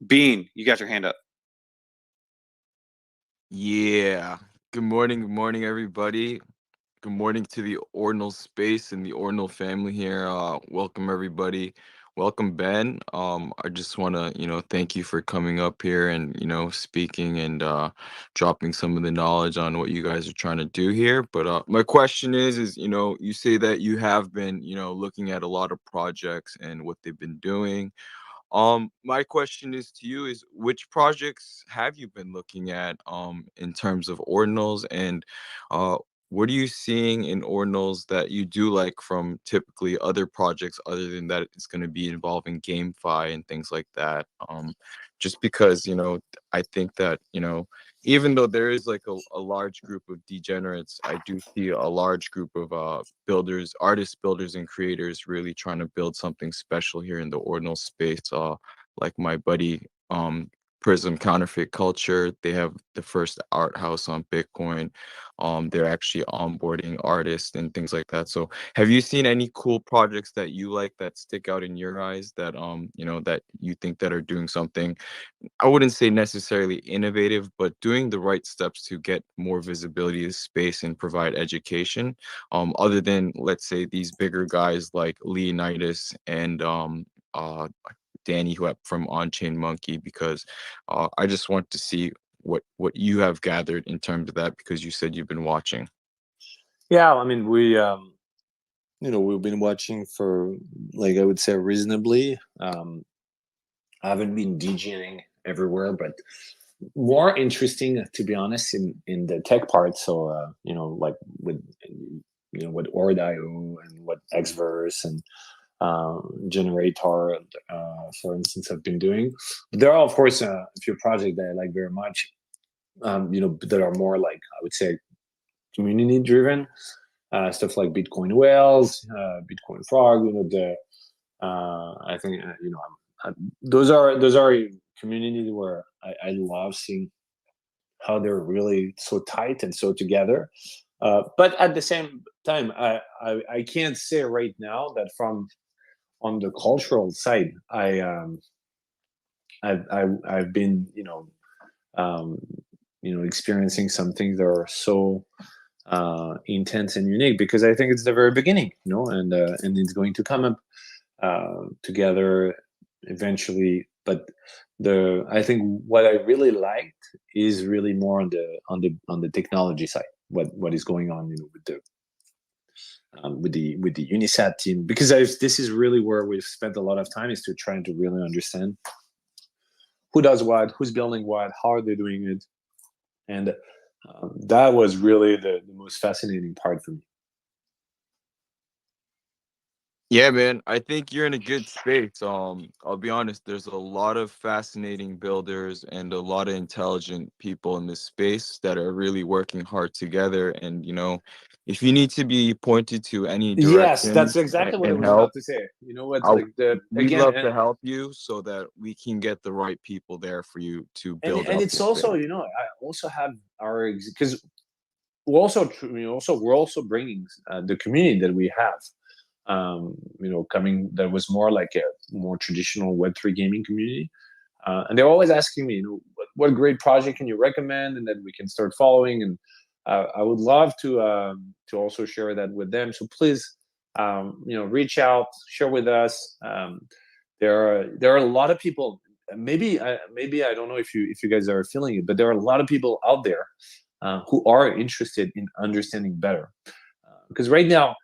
Bean, you got your hand up. Yeah. Good morning, everybody. Good morning to the Ordinal space and the Ordinal family here. Welcome, everybody. Welcome, Ben. I just want to, thank you for coming up here and, speaking and dropping some of the knowledge on what you guys are trying to do here. But my question is, you say that you have been, looking at a lot of projects and what they've been doing. My question is to you is which projects have you been looking at in terms of ordinals, and what are you seeing in ordinals that you do like from typically other projects other than that it's going to be involving GameFi and things like that? Just because, I think that, even though there is like a large group of degenerates, I do see a large group of builders, artists, builders, and creators really trying to build something special here in the ordinal space. Like my buddy Prism Counterfeit Culture, they have the first art house on Bitcoin. They're actually onboarding artists and things like that. So have you seen any cool projects that you like that stick out in your eyes that that you think that are doing something, I wouldn't say necessarily innovative, but doing the right steps to get more visibility to space and provide education, other than, let's say, these bigger guys like Leonidas and Danny from On-Chain Monkey, because I just want to see what you have gathered in terms of that, because you said you've been watching. Yeah, I mean, we've been watching for, like, I would say reasonably. I haven't been DJing everywhere, but more interesting, to be honest, in the tech part. So like with what Ordinal and what Xverse and Generator, for instance, have been doing. But there are, of course, a few projects that I like very much. That are more like, I would say, community driven. Stuff like Bitcoin Whales, Bitcoin Frog. I think those are communities where I love seeing how they're really so tight and so together. But at the same time, I can't say right now that on the cultural side, I've been experiencing some things that are so intense and unique, because I think it's the very beginning, and it's going to come up together eventually. But I think what I really liked is really more on the technology side, what is going on, with the Unisat team, because this is really where we've spent a lot of time, is to trying to really understand who does what, who's building what, how are they doing it, and that was really the most fascinating part for me. Yeah, man, I think you're in a good space. I'll be honest, there's a lot of fascinating builders and a lot of intelligent people in this space that are really working hard together. And, if you need to be pointed to any direction, yes, that's exactly what I was about to say. You know what? We'd love to help you so that we can get the right people there for you to build up. And it's also, I also have because we're also bringing the community that we have. Coming, that was more like a more traditional Web3 gaming community, and they're always asking me, what great project can you recommend, and then we can start following. And I would love to also share that with them. So please, reach out, share with us. there are a lot of people. Maybe I don't know if you guys are feeling it, but there are a lot of people out there who are interested in understanding better. Because right now,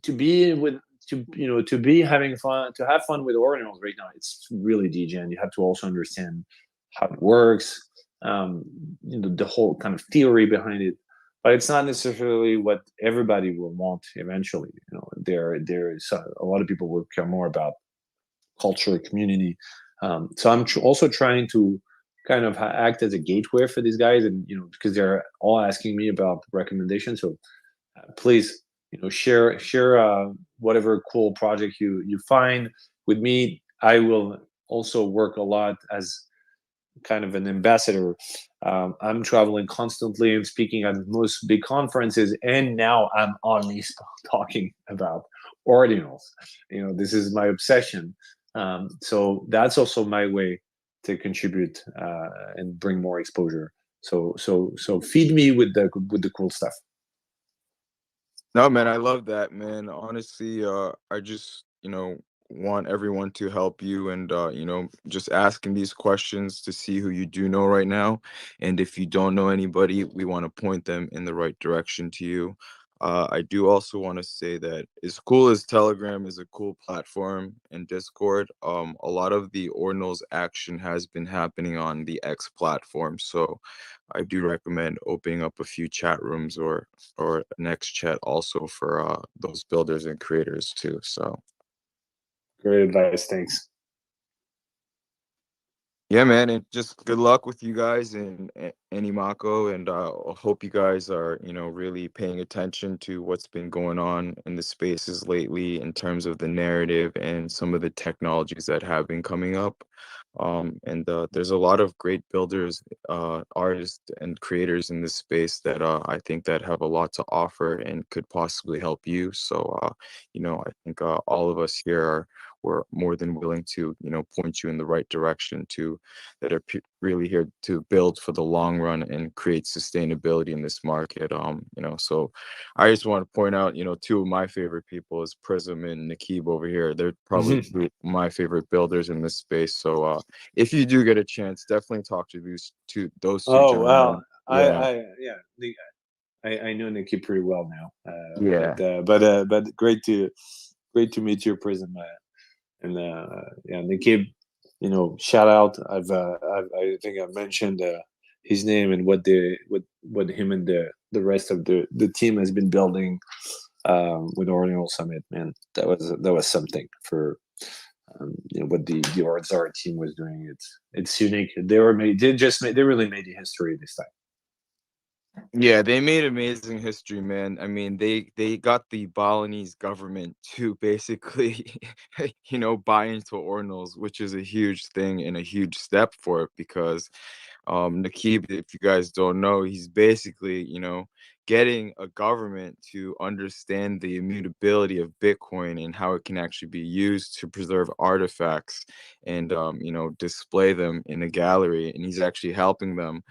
to be having fun, to have fun with ordinals right now, it's really degen. You have to also understand how it works, the whole kind of theory behind it. But it's not necessarily what everybody will want eventually. There is a lot of people will care more about culture, community. So I'm also trying to kind of act as a gateway for these guys, and because they're all asking me about recommendations. So please, share whatever cool project you find with me. I will also work a lot as kind of an ambassador. I'm traveling constantly and speaking at most big conferences, and now I'm only talking about ordinals. This is my obsession. So that's also my way to contribute and bring more exposure. So feed me with the cool stuff. No, man, I love that, man. Honestly, I just, want everyone to help you and, just asking these questions to see who you do know right now. And if you don't know anybody, we want to point them in the right direction to you. I do also want to say that as cool as Telegram is a cool platform and Discord, a lot of the Ordinals action has been happening on the X platform. So I do recommend opening up a few chat rooms or an X chat also for those builders and creators too. So great advice. Thanks. yeah, man, and just good luck with you guys and Animako, and I hope you guys are, really paying attention to what's been going on in the spaces lately in terms of the narrative and some of the technologies that have been coming up. And there's a lot of great builders, artists, and creators in this space that I think that have a lot to offer and could possibly help you. So, I think all of us here we're more than willing to, point you in the right direction that are really here to build for the long run and create sustainability in this market. So I just want to point out, two of my favorite people is Prism and Nakib over here. They're probably two of my favorite builders in this space. So if you do get a chance, definitely talk to those two Oh, gentlemen. well, Yeah. I know Nikki pretty well now. Yeah. But great to meet you, Prism. And Nikki, shout out. I think I mentioned his name and what him and the rest of the team has been building with Ordinal Summit. Man, that was something for what the Ordzar team was doing. It's unique. They really made the history this time. Yeah, they made amazing history, man. I mean, they got the Balinese government to basically, buy into Ordinals, which is a huge thing and a huge step for it because Nakib, if you guys don't know, he's basically, getting a government to understand the immutability of Bitcoin and how it can actually be used to preserve artifacts and, display them in a gallery. And he's actually helping them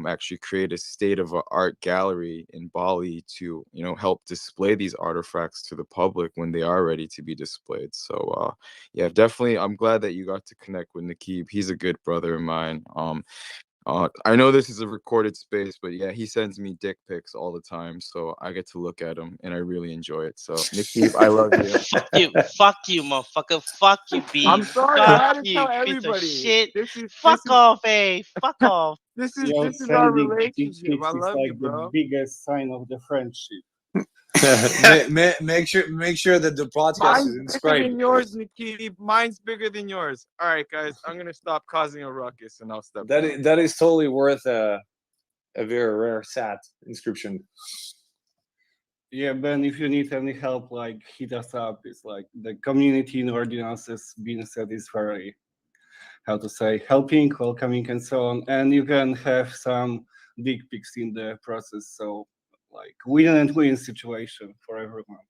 actually create a state-of-art gallery in Bali to, help display these artifacts to the public when they are ready to be displayed. So, yeah, definitely, I'm glad that you got to connect with Nakib. He's a good brother of mine. I know this is a recorded space, but yeah, he sends me dick pics all the time, so I get to look at them, and I really enjoy it. So, Nakib, I love you. Fuck you, motherfucker. Fuck you, B. I'm sorry, I had Fuck to you, tell piece of everybody. shit. This is Fuck off, eh? Fuck off. this is Yo, this is our sending dick relationship. pics I is love you, like bro. the biggest sign of the friendship. make sure that the podcast is Mine's bigger inscribed. than yours, Nakib. Mine's bigger than yours. All right, guys, I'm gonna stop causing a ruckus and I'll step down. That is totally worth a very rare SAT inscription. Yeah, Ben, if you need any help, like hit us up. It's like the community in Ordinance has been said is very, how to say, helping, welcoming, and so on. And you can have some dick pics in the process. So like win and win situation for everyone.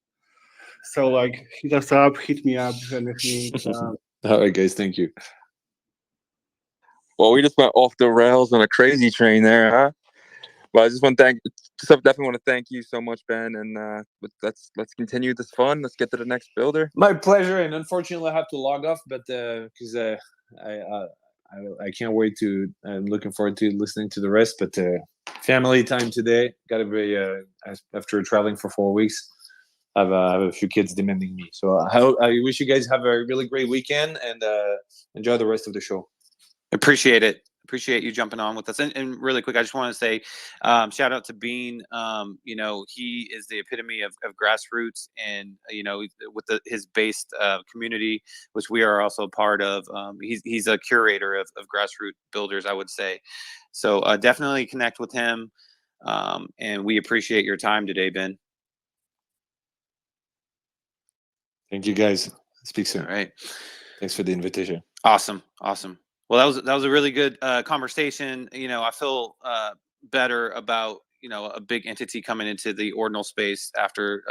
So like hit us up, hit me up if anything. All right, guys, thank you. Well, we just went off the rails on a crazy train there, huh? Well, I just want to definitely want to thank you so much, Ben, and let's continue this fun. Let's get to the next builder. My pleasure, and unfortunately I have to log off, but because I can't wait to. I'm looking forward to listening to the rest. But family time today. Got to be after traveling for 4 weeks. I have a few kids demanding me. So I wish you guys have a really great weekend and enjoy the rest of the show. Appreciate it. Appreciate you jumping on with us. And really quick, I just want to say shout out to Bean. You know, he is the epitome of grassroots and, you know, with his based community, which we are also a part of. He's a curator of grassroots builders, I would say. So definitely connect with him. And we appreciate your time today, Ben. Thank you, guys. Speak soon. All right. Thanks for the invitation. Awesome. Well, that was a really good conversation. You know, I feel better about, you know, a big entity coming into the Ordinal space after,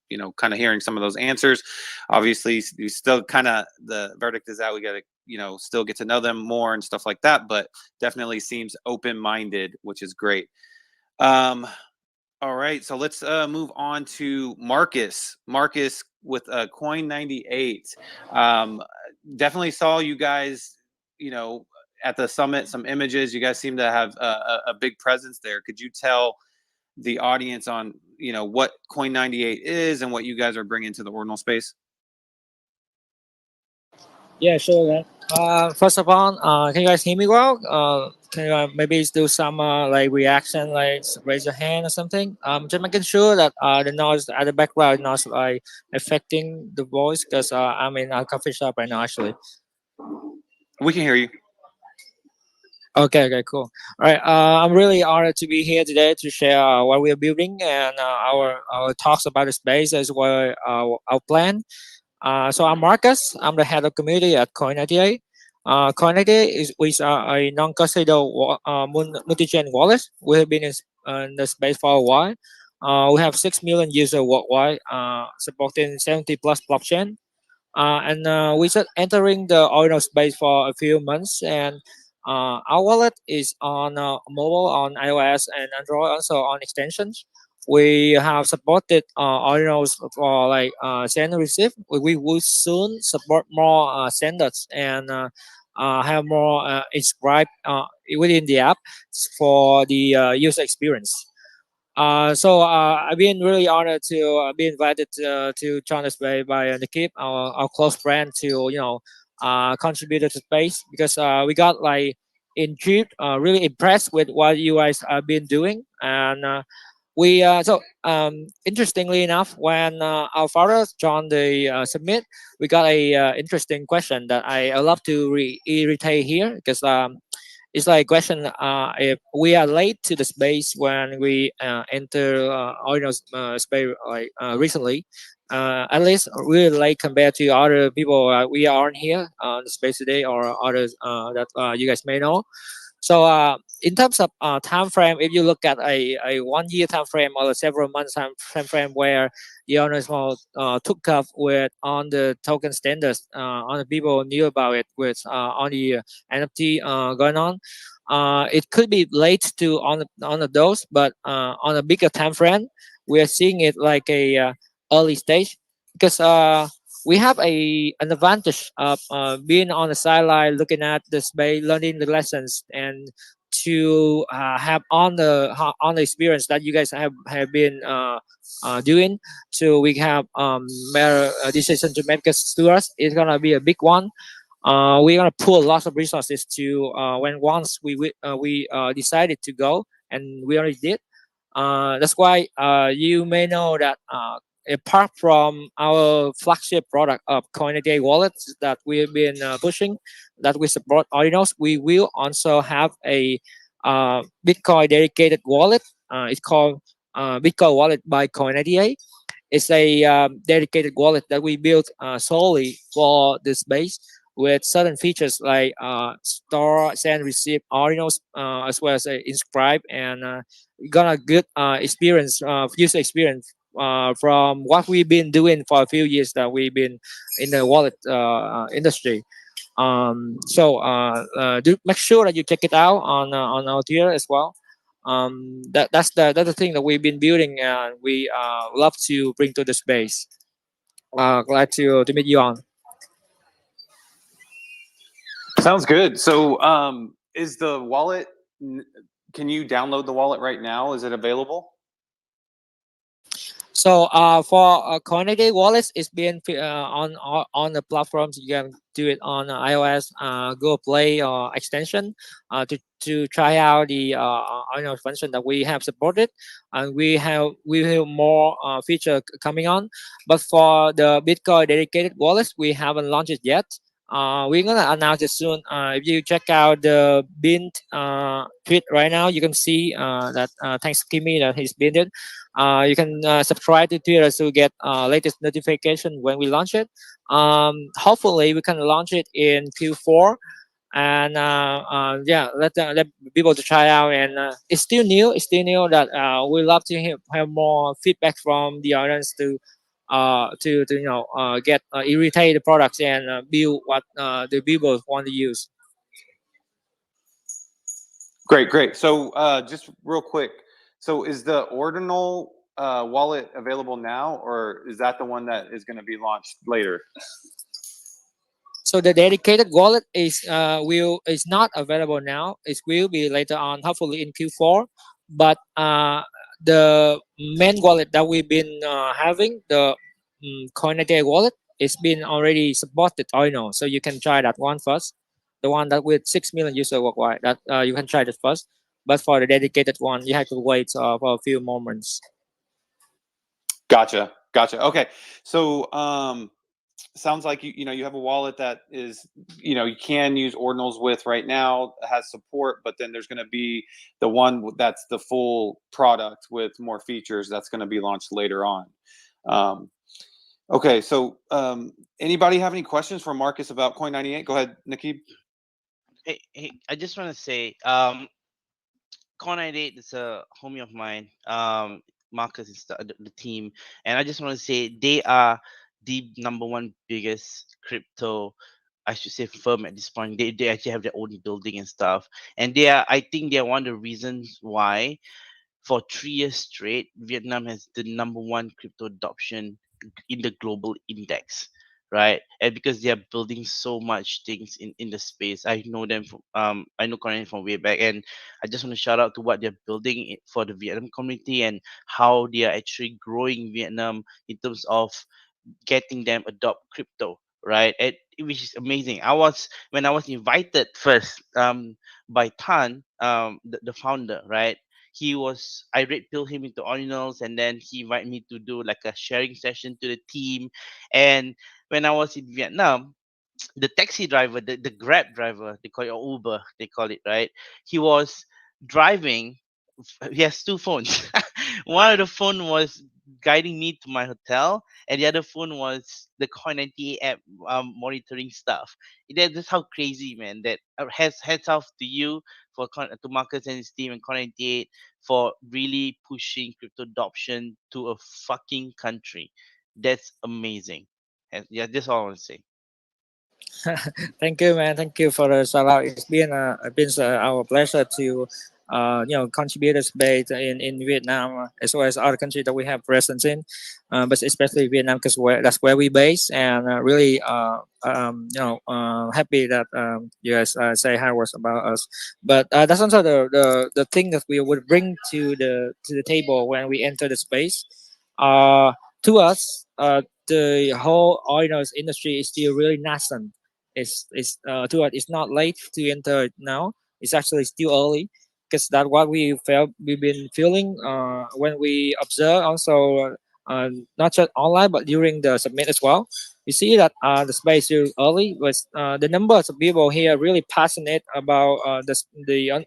you know, kind of hearing some of those answers. Obviously, you still kind of, the verdict is out. We got to, you know, still get to know them more and stuff like that, but definitely seems open-minded, which is great. All right, so let's move on to Marcus. Marcus with Coin 98. Definitely saw you guys, you know, at the summit, some images. You guys seem to have a big presence there. Could you tell the audience on, you know, what Coin 98 is and what you guys are bringing to the Ordinal space? Yeah, sure. First of all, can you guys hear me well? Can you maybe do some like reaction, like raise your hand or something? Just making sure that the noise at the background is not like affecting the voice because I'm in a coffee shop right now actually. We can hear you. Okay, cool. All right, I'm really honored to be here today to share what we are building and our talks about the space as well our plan. So I'm Marcus. I'm the head of community at Coin98. Coin98 is a non-custodial multi-chain wallet. We have been in the space for a while. We have 6 million users worldwide, supporting 70 plus blockchain. And we just entering the Ordinal space for a few months, and our wallet is on mobile, on iOS and Android, also on extensions. We have supported Ordinals for like send and receive. We will soon support more senders and have more inscribed within the app for the user experience. So I've been really honored to be invited to join the space by Nikip, our close friend, to contribute to space because we got like intrigued, really impressed with what you guys have been doing, and we interestingly enough, when our fathers joined the summit, we got a interesting question that I love to reiterate here because it's like a question if we are late to the space when we enter Ordinal space like recently, at least really late compared to other people we aren't here on the space today or others that you guys may know. So in terms of time frame, if you look at a 1 year time frame or a several months time frame where the owners took off with on the token standards, on the people knew about it with on the NFT going on, it could be late to on the dose, but on a bigger time frame, we are seeing it like a early stage because we have an advantage of being on the sideline, looking at the space, learning the lessons, and to have on the experience that you guys have been doing. So we have better decision to make because to us it's gonna be a big one. We're gonna pull lots of resources to when once we decided to go, and we already did. That's why you may know that apart from our flagship product of Coin98 wallets that we've been pushing, that we support Ordinals, we will also have a Bitcoin dedicated wallet. It's called Bitcoin Wallet by Coin98. It's a dedicated wallet that we built solely for this space with certain features like store, send, receive Ordinals, as well as inscribe, and got a good experience, user experience from what we've been doing for a few years that we've been in the wallet industry. Do make sure that you check it out on our tier as well. That's the thing that we've been building, and we love to bring to the space. Glad to meet you on. Sounds good. So, is the wallet? Can you download the wallet right now? Is it available? So for Coinage wallets, it's been on the platforms. You can do it on iOS, Google Play, or extension to try out the function that we have supported, and we have more feature coming on. But for the Bitcoin dedicated wallets, we haven't launched it yet. We're gonna announce it soon. If you check out the Bint tweet right now, you can see that thanks to Kimi that he's been it. You can subscribe to Twitter to get latest notification when we launch it. Hopefully, we can launch it in Q4, and yeah, let people to try out. And it's still new. It's still new. That we love to have more feedback from the audience to get irritated products and build what the people want to use. Great. So, just real quick. So, is the Ordinal wallet available now, or is that the one that is going to be launched later? So the dedicated wallet is not available now. It will be later on, hopefully in Q4. But the main wallet that we've been having, the Coinage wallet, it's been already supported Ordinal, so you can try that one first. The one that with 6 million users worldwide, that you can try that first. But for the dedicated one, you have to wait for a few moments. Gotcha. Okay. So, sounds like you have a wallet that is you can use Ordinals with right now, has support, but then there's going to be the one that's the full product with more features that's going to be launched later on. Okay, so anybody have any questions for Marcus about Coin98? Go ahead, Nikki. Hey, I just want to say, Coin98 is a homie of mine. Marcus is the team, and I just want to say they are the number one biggest crypto, I should say, firm at this point. They actually have their own building and stuff, and I think they are one of the reasons why for 3 years straight Vietnam has the number one crypto adoption in the global index, right? And because they are building so much things in the space. I know them from I know Conan from way back, and I just want to shout out to what they're building for the Vietnam community and how they are actually growing Vietnam in terms of getting them adopt crypto, right? Which is amazing. When I was invited first by Tan, the founder, right? I red pill him into Ordinals, and then he invited me to do like a sharing session to the team. And when I was in Vietnam, the taxi driver, the Grab driver, they call it, or Uber, they call it, right? He was driving. He has two phones. One of the phone was guiding me to my hotel, and the other phone was the Coin98 app monitoring stuff. That's how crazy, man. That heads off to you to Marcus and his team and Coin98 for really pushing crypto adoption to a fucking country. That's amazing. And yeah, that's all I want to say. Thank you, man. Thank you for the shout out. It's been our pleasure to contribute a space in Vietnam as well as other countries that we have presence in, but especially Vietnam because that's where we base, and really happy that you guys say hi words about us. But that's also the thing that we would bring to the table when we enter the space. To us, the whole oil industry is still really nascent. It's not late to enter it now. It's actually still early because that's what we've been feeling when we observe also not just online but during the summit as well. You see that the space is early, but the numbers of people here really passionate about the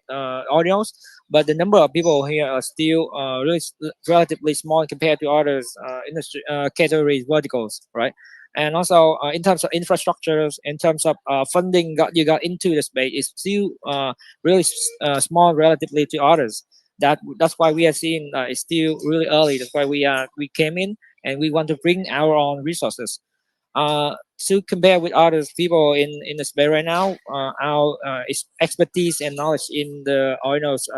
audience, but the number of people here are still relatively small compared to others industry categories verticals, right? And also in terms of infrastructures, in terms of funding you got into the space, is still really small relatively to others. That's why we are seeing it's still really early. That's why we came in and we want to bring our own resources. to compare with other people in the space right now, our expertise and knowledge in the Ordinal's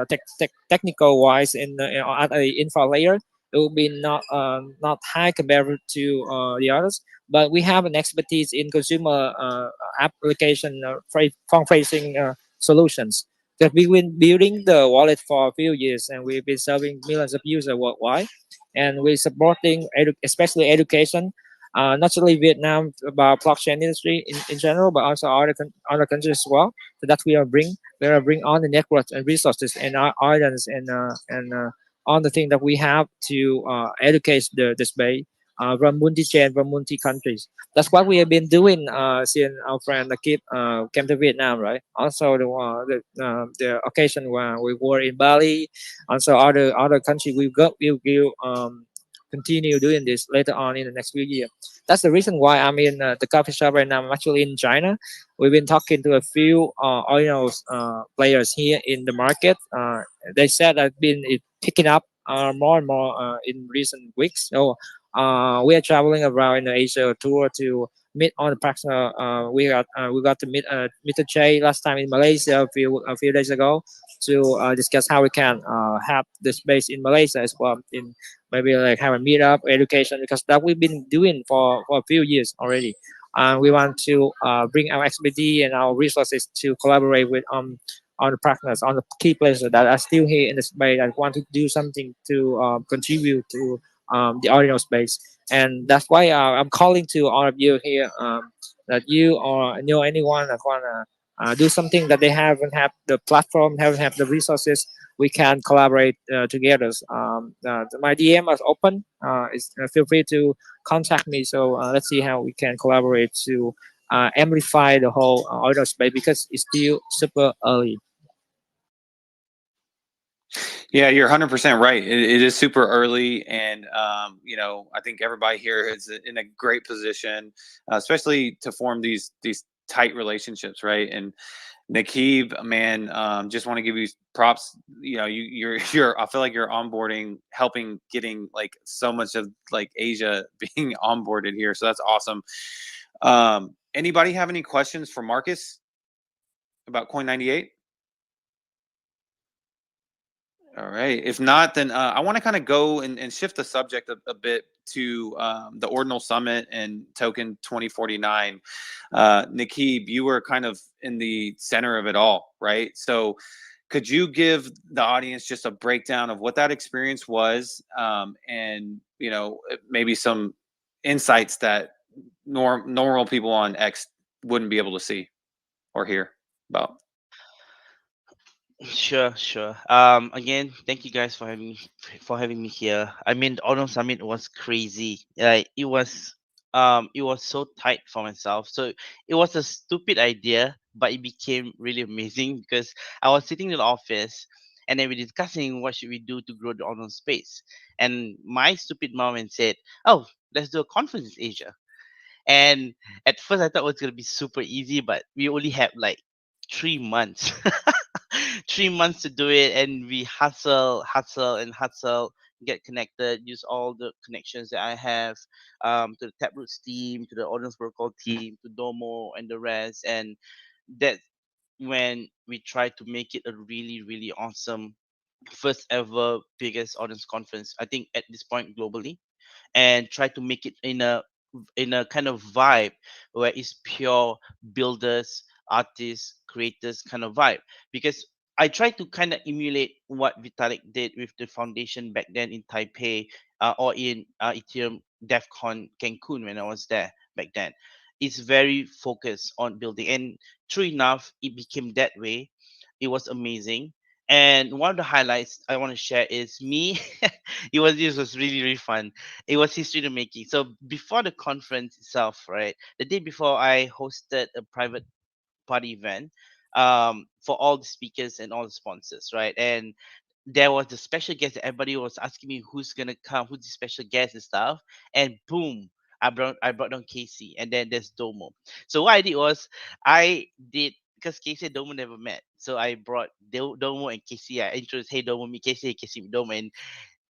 technical wise at the infra layer, it will be not high compared to the others. But we have an expertise in consumer application front facing solutions. That we've been building the wallet for a few years, and we've been serving millions of users worldwide, and we're supporting especially education, not only Vietnam about blockchain industry in general, but also other countries as well. So that we are bring on the networks and resources and our audience and on the thing that we have to educate the space from multi-chain, from multi-countries. That's what we have been doing since our friend Akib came to Vietnam, right? Also the occasion when we were in Bali, also other country we'll continue doing this later on in the next few years. That's the reason why I'm in the coffee shop right now. I'm actually in China. We've been talking to a few oil players here in the market. They said I've been picking up more and more in recent weeks. So we are traveling around in Asia tour to meet all the partners. We got to meet Mr. Che last time in Malaysia a few days ago to discuss how we can have the space in Malaysia as well, in maybe like have a meetup education, because that we've been doing for a few years already. We want to bring our expertise and our resources to collaborate with on the partners, on the key players that are still here in the space and want to do something to contribute to the audio space. And that's why I'm calling to all of you here, that you or know anyone that wanna do something that they haven't have the platform, haven't have the resources. We can collaborate together. My DM is open. Feel free to contact me. So let's see how we can collaborate to amplify the whole audio space, because it's still super early. Yeah, you're 100% right. It is super early, and I think everybody here is in a great position, especially to form these tight relationships, right? And Nakib, man, just want to give you props. You're I feel like you're onboarding, helping getting like so much of like Asia being onboarded here. So that's awesome. Anybody have any questions for Marcus about Coin98? All right. If not, then I want to kind of go and shift the subject a bit to the Ordinal Summit and Token 2049. Nakib, you were kind of in the center of it all, right? So could you give the audience just a breakdown of what that experience was, and maybe some insights that normal people on X wouldn't be able to see or hear about? Sure. Again, thank you guys for having me here. I mean, the Autumn Summit was crazy. Like it was so tight for myself. So it was a stupid idea, but it became really amazing because I was sitting in the office and then we're discussing what should we do to grow the Autumn space. And my stupid moment said, "Oh, let's do a conference in Asia." And at first I thought it was gonna be super easy, but we only had like 3 months. 3 months to do it, and we hustle, get connected, use all the connections that I have, to the Taproots team, to the Audience Protocol team, to Domo and the rest. And that when we try to make it a really, really awesome first ever biggest audience conference, I think at this point globally, and try to make it in a kind of vibe where it's pure builders, artists, creators kind of vibe. Because I try to kind of emulate what Vitalik did with the foundation back then in Taipei, or in Ethereum DevCon Cancun when I was there back then. It's very focused on building, and true enough, it became that way. It was amazing. And one of the highlights I want to share is me. This was really, really fun. It was history to making. So before the conference itself, right, the day before, I hosted a private party event, for all the speakers and all the sponsors, right? And there was the special guest that everybody was asking me who's gonna come, who's the special guest and stuff. And boom, I brought down Casey, and then there's Domo. So what I did was, I did, because Casey and Domo never met. So I brought Domo and Casey. I introduced, hey Domo, meet Casey, Casey meet Domo. And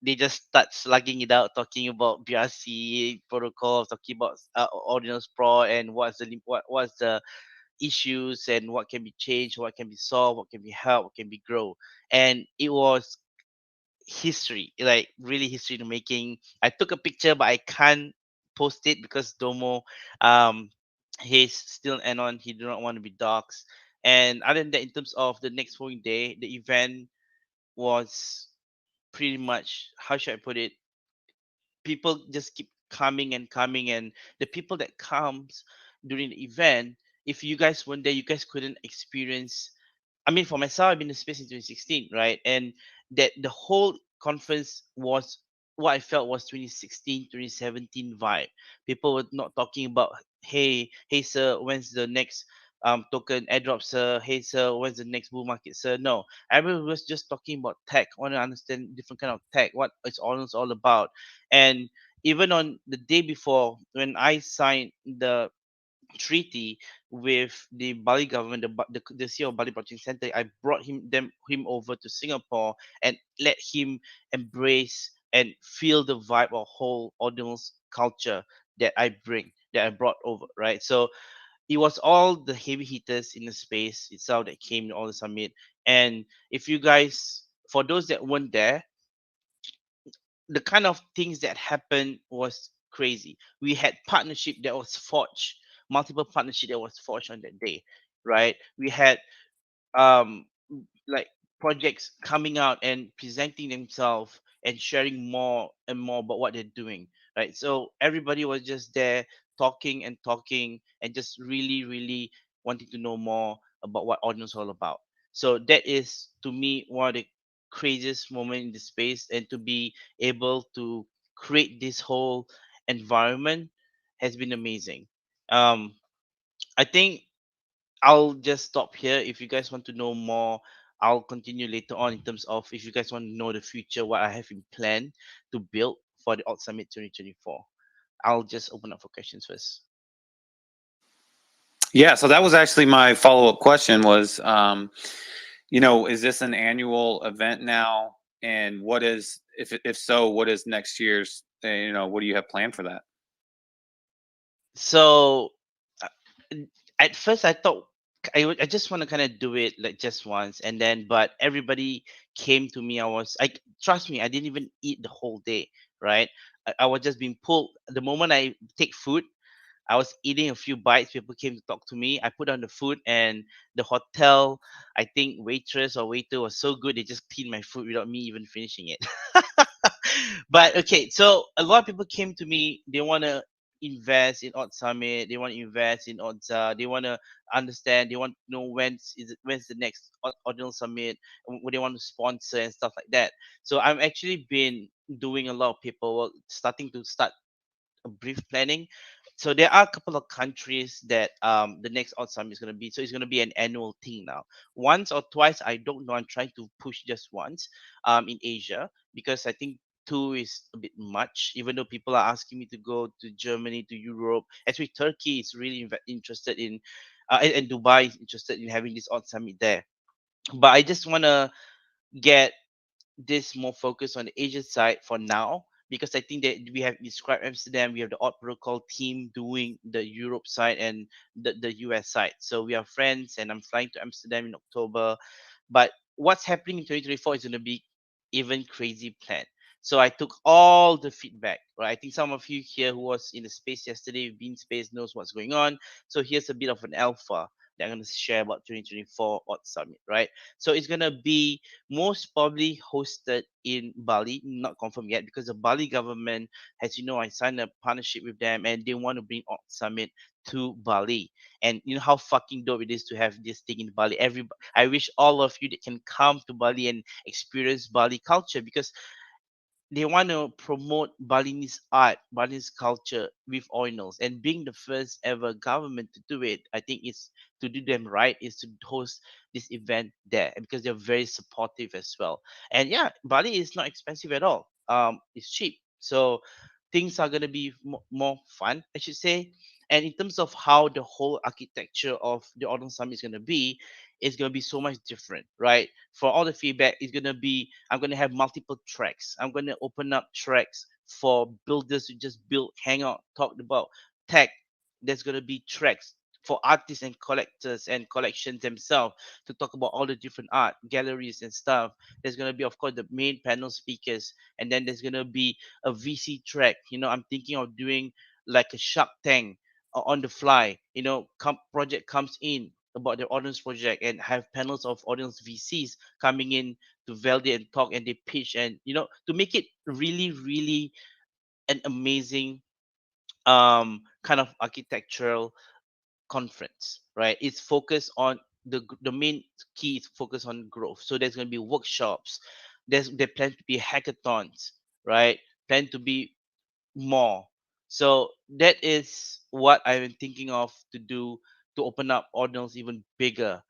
they just start slugging it out, talking about BRC protocols, talking about Ordinals Pro and what's the issues and what can be changed, what can be solved, what can be helped, what can be grow. And it was history, like really history in the making. I took a picture, but I can't post it because Domo, um, he's still anon. He do not want to be doxxed. And other than that, in terms of the next following day, the event was pretty much, how should I put it? People just keep coming and coming, and the people that comes during the event, if you guys weren't there, you guys couldn't experience. I mean, for myself, I've been to space in 2016, right? And that the whole conference was what I felt was 2016, 2017 vibe. People were not talking about, hey, sir, when's the next token airdrop, sir? Hey, sir, when's the next bull market, sir? No, everyone was just talking about tech. Want to understand different kind of tech, what it's all about. And even on the day before, when I signed the treaty with the Bali government, the CEO of Bali Blockchain Center, I brought him over to Singapore and let him embrace and feel the vibe of whole Ordinal's culture that I brought over, right? So it was all the heavy hitters in the space itself that came to all the summit. And if you guys, for those that weren't there, the kind of things that happened was crazy. We had partnership that was forged, multiple partnership that was forged on that day, right? We had um like projects coming out and presenting themselves and sharing more and more about what they're doing, right? So everybody was just there talking and just really wanting to know more about what audience is all about. So that is to me one of the craziest moment in the space, and to be able to create this whole environment has been amazing. um I think I'll just stop here. If you guys want to know more, I'll continue later on in terms of if you guys want to know the future, what I have in plan to build for the Alt Summit 2024. I'll just open up for questions first. Yeah, so that was actually my follow-up question was, is this an annual event now? And what is, if so, what is next year's, what do you have planned for that? So uh, at first I thought I just want to kind of do it like just once, and then but everybody came to me. I trust me, I didn't even eat the whole day, right? I was just being pulled. The moment I take food, I was eating a few bites. People came to talk to me. I put down the food, and the hotel, I think waitress or waiter was so good, they just cleaned my food without me even finishing it. But okay, so a lot of people came to me. They want to invest in Odd Summit. They want to invest in Odds. They want to understand. They want to know when's the next Ordinal Summit. What they want to sponsor and stuff like that. So I'm actually been doing a lot of paperwork, start a brief planning. So there are a couple of countries that the next Odd Summit is going to be. So it's going to be an annual thing now. Once or twice, I don't know. I'm trying to push just once in Asia, because I think two is a bit much. Even though people are asking me to go to Germany, to Europe, actually Turkey is really interested in, and Dubai is interested in having this Odd Summit there. But I just want to get this more focused on the Asian side for now, because I think that we have described Amsterdam, we have the Odd Protocol team doing the Europe side and the US side. So we are friends, and I'm flying to Amsterdam in October. But what's happening in 2024 is going to be even crazy plan. So I took all the feedback, right? I think some of you here who was in the space yesterday, been space, knows what's going on. So here's a bit of an alpha that I'm going to share about 2024 Odd Summit, right? So it's going to be most probably hosted in Bali, not confirmed yet, because the Bali government, as you know, I signed a partnership with them, and they want to bring Odd Summit to Bali. And you know how fucking dope it is to have this thing in Bali. I wish all of you that can come to Bali and experience Bali culture, because they want to promote Balinese art, Balinese culture with Ordinals, and being the first ever government to do it, I think it's to do them right is to host this event there, because they're very supportive as well. And yeah, Bali is not expensive at all. It's cheap, so things are gonna be more fun, I should say. And in terms of how the whole architecture of the Ordinal Summit is going to be, it's going to be so much different, right? For all the feedback, it's going to be, I'm going to have multiple tracks. I'm going to open up tracks for builders to just build, hang out, talk about tech. There's going to be tracks for artists and collectors and collections themselves to talk about all the different art galleries and stuff. There's going to be, of course, the main panel speakers, and then there's going to be a VC track. I'm thinking of doing like a Shark Tank on the fly. Project comes in about their audience project and have panels of audience VCs coming in to validate and talk, and they pitch, and to make it really, really an amazing kind of architectural conference, right? It's focused on the main key is focused on growth. So there's going to be workshops. There plan to be hackathons, right? Plan to be more. So that is what I've been thinking of to do to open up Ordinals even bigger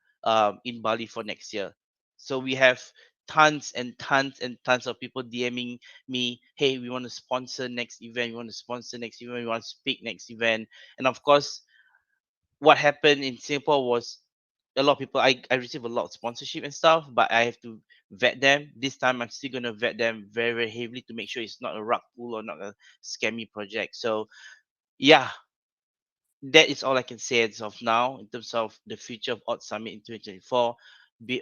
in Bali for next year. So we have tons and tons and tons of people DMing me, hey, we want to sponsor next event, we want to sponsor next event, we want to speak next event. And of course, what happened in Singapore was a lot of people, I receive a lot of sponsorship and stuff, but I have to vet them. This time I'm still gonna vet them very, very heavily to make sure it's not a rug pull or not a scammy project. So yeah, that is all I can say as of now in terms of the future of Odd Summit in 2024.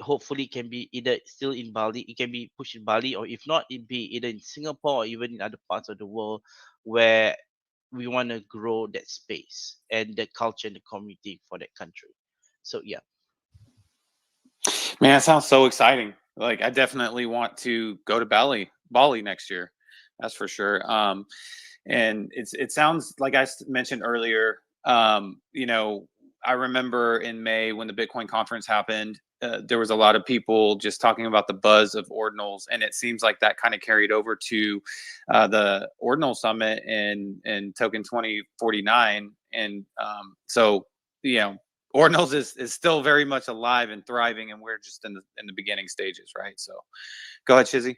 Hopefully can be either still in Bali, it can be pushed in Bali, or if not, it be either in Singapore or even in other parts of the world where we want to grow that space and the culture and the community for that country. So yeah. Man, that sounds so exciting. Like, I definitely want to go to Bali next year. That's for sure. And it sounds like mentioned earlier. I remember in May when the Bitcoin conference happened, there was a lot of people just talking about the buzz of ordinals, and it seems like that kind of carried over to the Ordinal Summit in Token 2049. And so, Ordinals is still very much alive and thriving, and we're just in the beginning stages, right? So, go ahead, Shizzy.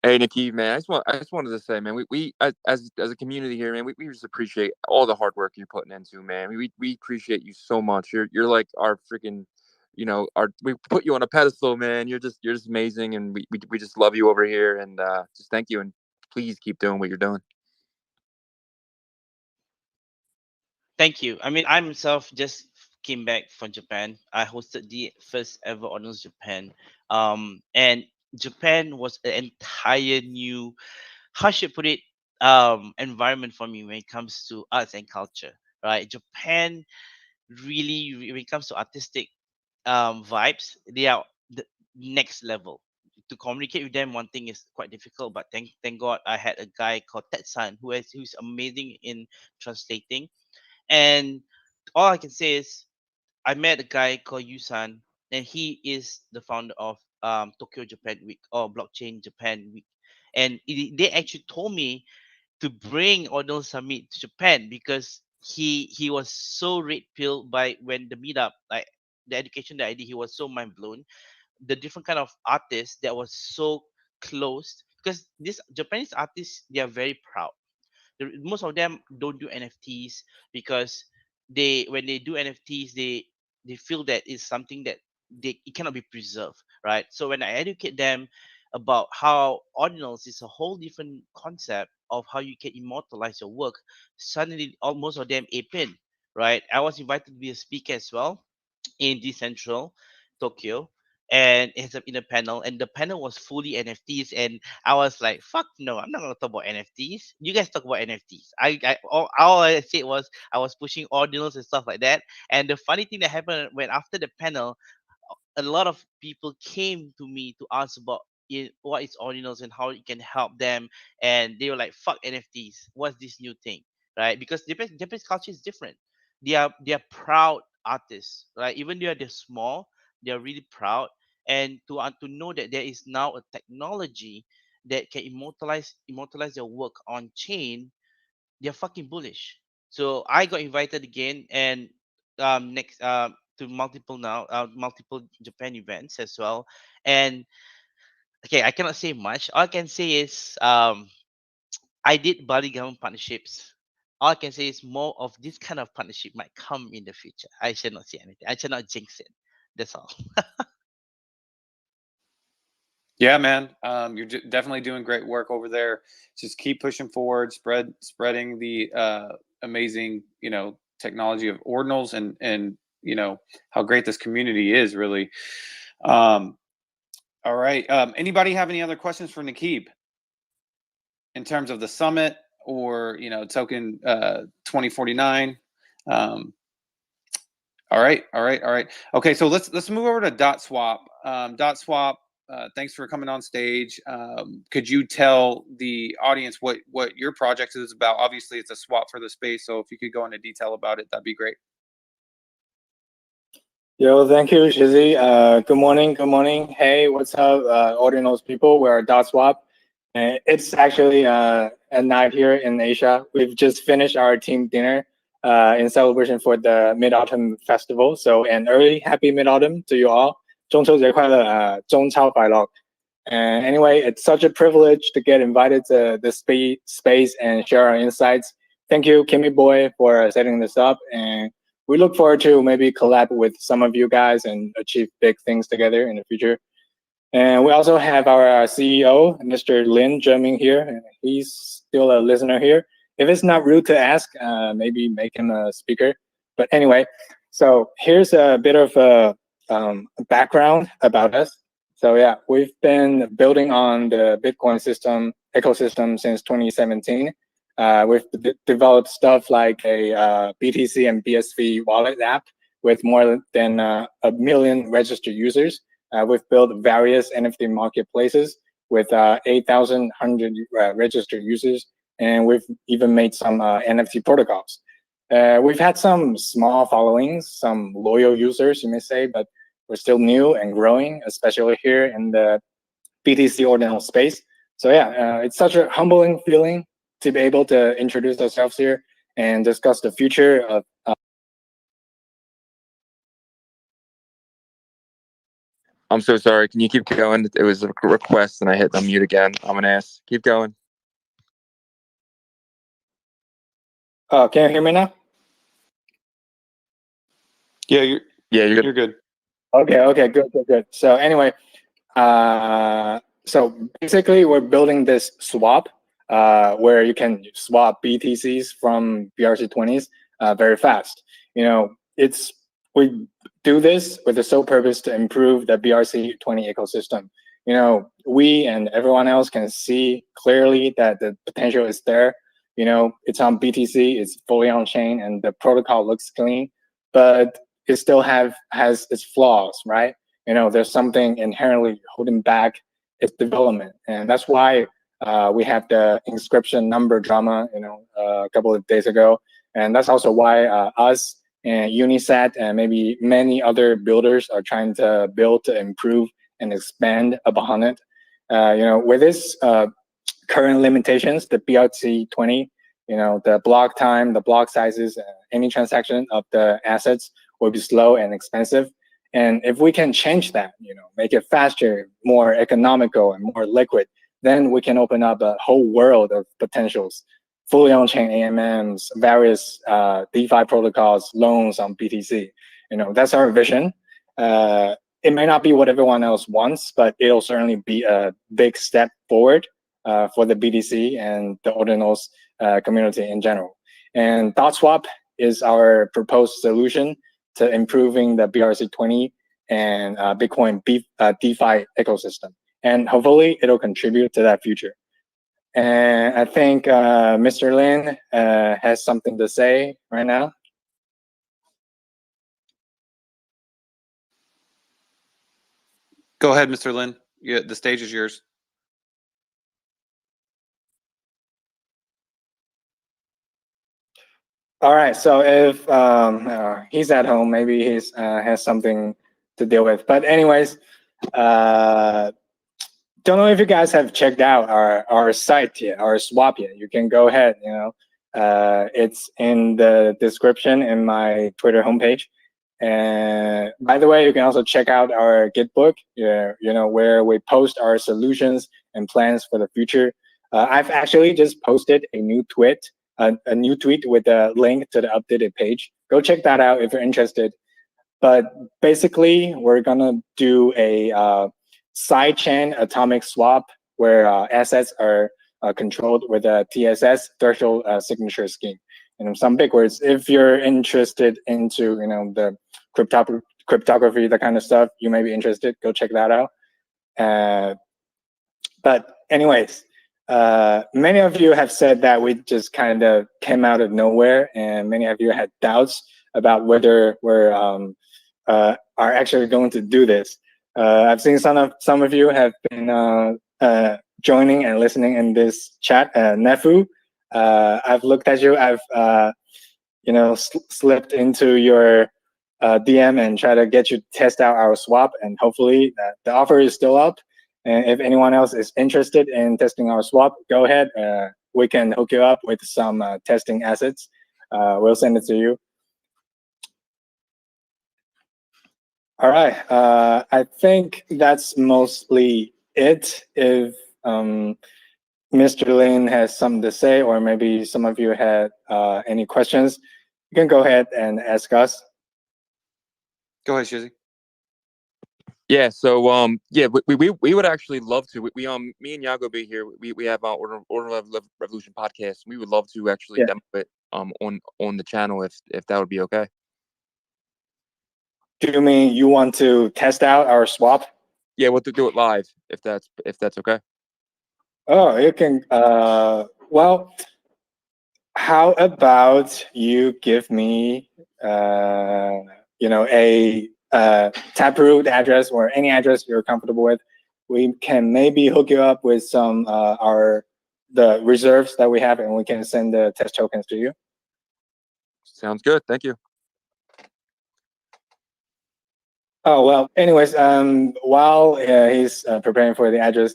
Hey, Nikki, man, I just wanted to say, man, we as a community here, man, we just appreciate all the hard work you're putting into, man. We appreciate you so much. You're like our freaking, we put you on a pedestal, man. You're just amazing, and we just love you over here, and just thank you, and please keep doing what you're doing. Thank you. I mean, I myself just came back from Japan. I hosted the first ever Ordinals Japan. And Japan was an entire new, how should I put it, environment for me when it comes to arts and culture, right? Japan really, when it comes to artistic vibes, they are the next level. To communicate with them, one thing is quite difficult, but thank God I had a guy called Tetsan who's amazing in translating. And all I can say is I met a guy called Yusan, and he is the founder of Tokyo Japan Week or Blockchain Japan Week. And they actually told me to bring Ordinal Summit to Japan because he was so red pilled by when the meetup, like the education that I did, he was so mind blown. The different kind of artists that was so close, because these Japanese artists, they are very proud. Most of them don't do NFTs because when they do NFTs, they feel that it's something that it cannot be preserved, right? So when I educate them about how ordinals is a whole different concept of how you can immortalize your work, suddenly most of them ape in, right? I was invited to be a speaker as well in Decentral Tokyo, and it's in a panel, and the panel was fully NFTs, and I was like, "Fuck no, I'm not gonna talk about NFTs. You guys talk about NFTs." All I said was I was pushing ordinals and stuff like that. And the funny thing that happened when after the panel, a lot of people came to me to ask about what is ordinals and how it can help them, and they were like, "Fuck NFTs. What's this new thing?" Right? Because Japanese culture is different. They are proud artists, right? Even though they're small, they are really proud. And to know that there is now a technology that can immortalize their work on chain, they're fucking bullish. So I got invited again, and next to multiple Japan events as well. And okay, I cannot say much. All I can say is I did Bali government partnerships all I can say is more of this kind of partnership might come in the future. I shall not say anything. I shall not jinx it. That's all. Yeah, man. You're definitely doing great work over there. Just keep pushing forward, spreading the amazing, technology of ordinals and how great this community is really. All right. Anybody have any other questions for Nakib in terms of the summit or token 2049? All right. Okay, so let's move over to Dot Swap. Dot Swap. Thanks for coming on stage. Could you tell the audience what your project is about? Obviously, it's a swap for the space, so if you could go into detail about it, that'd be great. Yo, thank you, Shizzy. Good morning. Hey, what's up, Ordinals people? We're Dot Swap. It's actually at night here in Asia. We've just finished our team dinner in celebration for the Mid-Autumn Festival. So an early happy Mid-Autumn to you all. 中秋节快乐，中超快乐。And anyway, it's such a privilege to get invited to this space and share our insights. Thank you, Kimi boy, for setting this up. And we look forward to maybe collab with some of you guys and achieve big things together in the future. And we also have our CEO, Mr. Lin Zheming here. And he's still a listener here. If it's not rude to ask, maybe make him a speaker. But anyway, so here's a bit of a background about us. So yeah, we've been building on the Bitcoin ecosystem since 2017. We've developed stuff like a BTC and BSV wallet app with more than 1 million registered users. We've built various NFT marketplaces with 8,100 registered users, and we've even made some NFT protocols. We've had some small followings, some loyal users, you may say, but we're still new and growing, especially here in the BTC Ordinal space. So yeah, it's such a humbling feeling to be able to introduce ourselves here and discuss the future of I'm so sorry. Can you keep going? It was a request and I hit unmute again. I'm an ass. Keep going. Oh, can you hear me now? Yeah, you're good. Okay, good. So anyway, so basically we're building this swap where you can swap BTCs from BRC20s very fast. We do this with the sole purpose to improve the BRC20 ecosystem. We and everyone else can see clearly that the potential is there. It's on BTC, it's fully on chain, and the protocol looks clean, but it still has its flaws, right? There's something inherently holding back its development, and that's why we have the inscription number drama, a couple of days ago, and that's also why us and Unisat and maybe many other builders are trying to build to improve and expand upon it. With this current limitations, the BRC20, the block time, the block sizes, any transaction of the assets will be slow and expensive. And if we can change that, make it faster, more economical, and more liquid, then we can open up a whole world of potentials. Fully on-chain AMMs, various DeFi protocols, loans on BTC. That's our vision. It may not be what everyone else wants, but it'll certainly be a big step forward for the BTC and the Ordinals community in general. And DotSwap is our proposed solution to improving the BRC20 and Bitcoin DeFi ecosystem. And hopefully it'll contribute to that future. And I think Mr. Lin has something to say right now. Go ahead, Mr. Lin. The stage is yours. All right, so if he's at home, maybe he has something to deal with. But anyways, don't know if you guys have checked out our site yet, our swap yet. You can go ahead, it's in the description in my Twitter homepage. And by the way, you can also check out our Gitbook, where we post our solutions and plans for the future. I've actually just posted a new tweet a new tweet with a link to the updated page. Go check that out if you're interested. But basically, we're gonna do a sidechain atomic swap where assets are controlled with a TSS, threshold signature scheme. Some big words. If you're interested into the cryptography, that kind of stuff, you may be interested. Go check that out. But anyways, many of you have said that we just kind of came out of nowhere, and many of you had doubts about whether we're are actually going to do this. I've seen some of you have been joining and listening in this chat. Nefu, I've looked at you. I've slipped into your DM and try to get you to test out our swap, and hopefully the offer is still up. And if anyone else is interested in testing our swap, go ahead. We can hook you up with some testing assets. We'll send it to you. All right. I think that's mostly it. If Mr. Lin has something to say, or maybe some of you had any questions, you can go ahead and ask us. Go ahead, Shizzy. Yeah, so yeah, we would actually love to. We me and Yago be here. We have our Ordinal Revolution podcast. We would love to actually demo it on the channel if that would be okay. Do you mean you want to test out our swap? Yeah, we'll do it live if that's okay. Oh, you can. Well, how about you give me a Taproot address or any address you're comfortable with. We can maybe hook you up with some the reserves that we have, and we can send the test tokens to you. Sounds good. Thank you. Oh well. Anyways, while he's preparing for the address,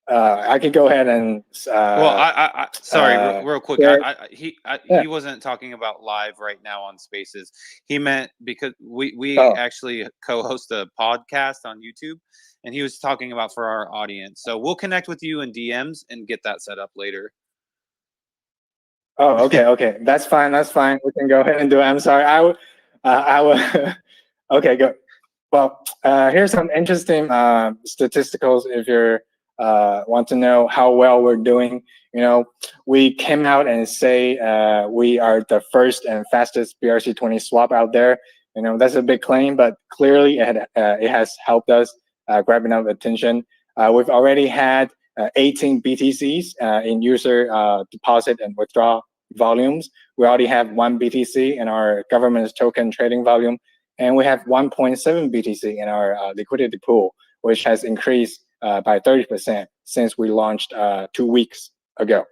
I could go ahead and. Well, sorry, real quick. He wasn't talking about live right now on Spaces. He meant because we actually co-host a podcast on YouTube, and he was talking about for our audience. So we'll connect with you in DMs and get that set up later. Oh, okay, that's fine. We can go ahead and do it. I'm sorry. I will. Okay, go. Well, here's some interesting statisticals if you want to know how well we're doing. We came out and say we are the first and fastest BRC20 swap out there. That's a big claim, but clearly it has helped us grab enough attention. We've already had 18 BTCs in user deposit and withdrawal volumes. We already have 1 BTC in our government's token trading volume, and we have 1.7 BTC in our liquidity pool, which has increased by 30% since we launched 2 weeks ago.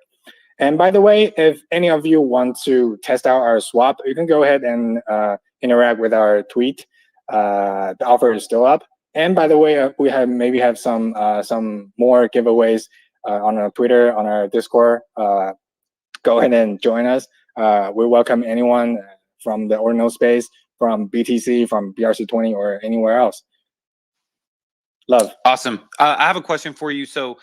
And by the way, if any of you want to test out our swap, you can go ahead and interact with our tweet. The offer is still up. And by the way, we maybe have some more giveaways on our Twitter, on our Discord. Go ahead and join us. We welcome anyone from the Ordinal space, from BTC, from BRC20, or anywhere else. Love. Awesome. I have a question for you. So,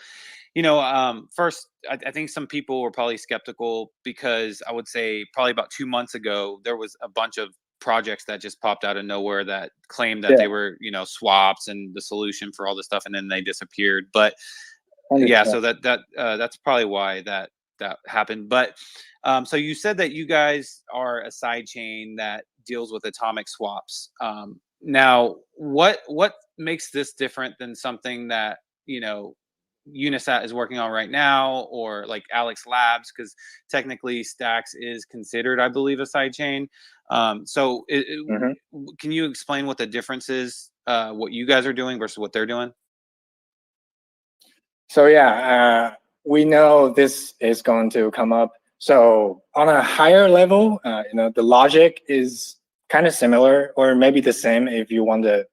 first, I think some people were probably skeptical because I would say probably about 2 months ago, there was a bunch of projects that just popped out of nowhere that claimed that they were, swaps and the solution for all this stuff, and then they disappeared. But yeah, so that's probably why that happened. But so you said that you guys are a side chain that deals with atomic swaps. Now, what makes this different than something that Unisat is working on right now, or like Alex Labs, because technically Stacks is considered, I believe, a side chain. So can you explain what the difference is, what you guys are doing versus what they're doing? So yeah, we know this is going to come up. So on a higher level, the logic is kind of similar, or maybe the same if you want to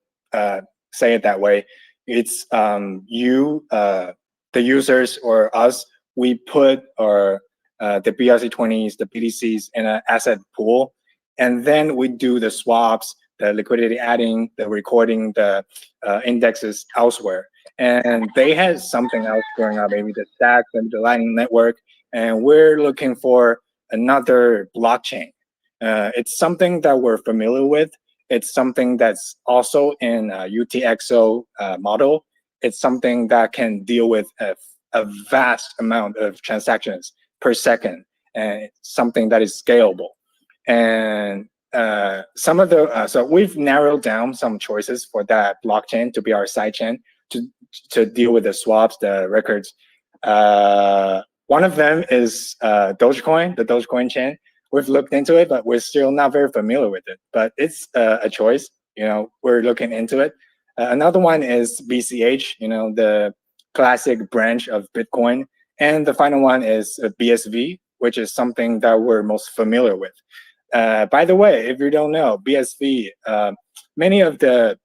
say it that way. It's the users or us, we put the BRC20s, the BTCs in an asset pool, and then we do the swaps, the liquidity adding, the recording, the indexes elsewhere. And they had something else going on, maybe the Stacks and the Lightning Network, and we're looking for another blockchain. It's something that we're familiar with. It's something that's also in UTXO model. It's something that can deal with a vast amount of transactions per second, and it's something that is scalable. And some of the so we've narrowed down some choices for that blockchain to be our sidechain to deal with the swaps, the records. One of them is Dogecoin, the Dogecoin chain. We've looked into it, but we're still not very familiar with it. But it's a choice. We're looking into it. Another one is BCH, the classic branch of Bitcoin. And the final one is BSV, which is something that we're most familiar with. By the way, if you don't know, BSV, many of the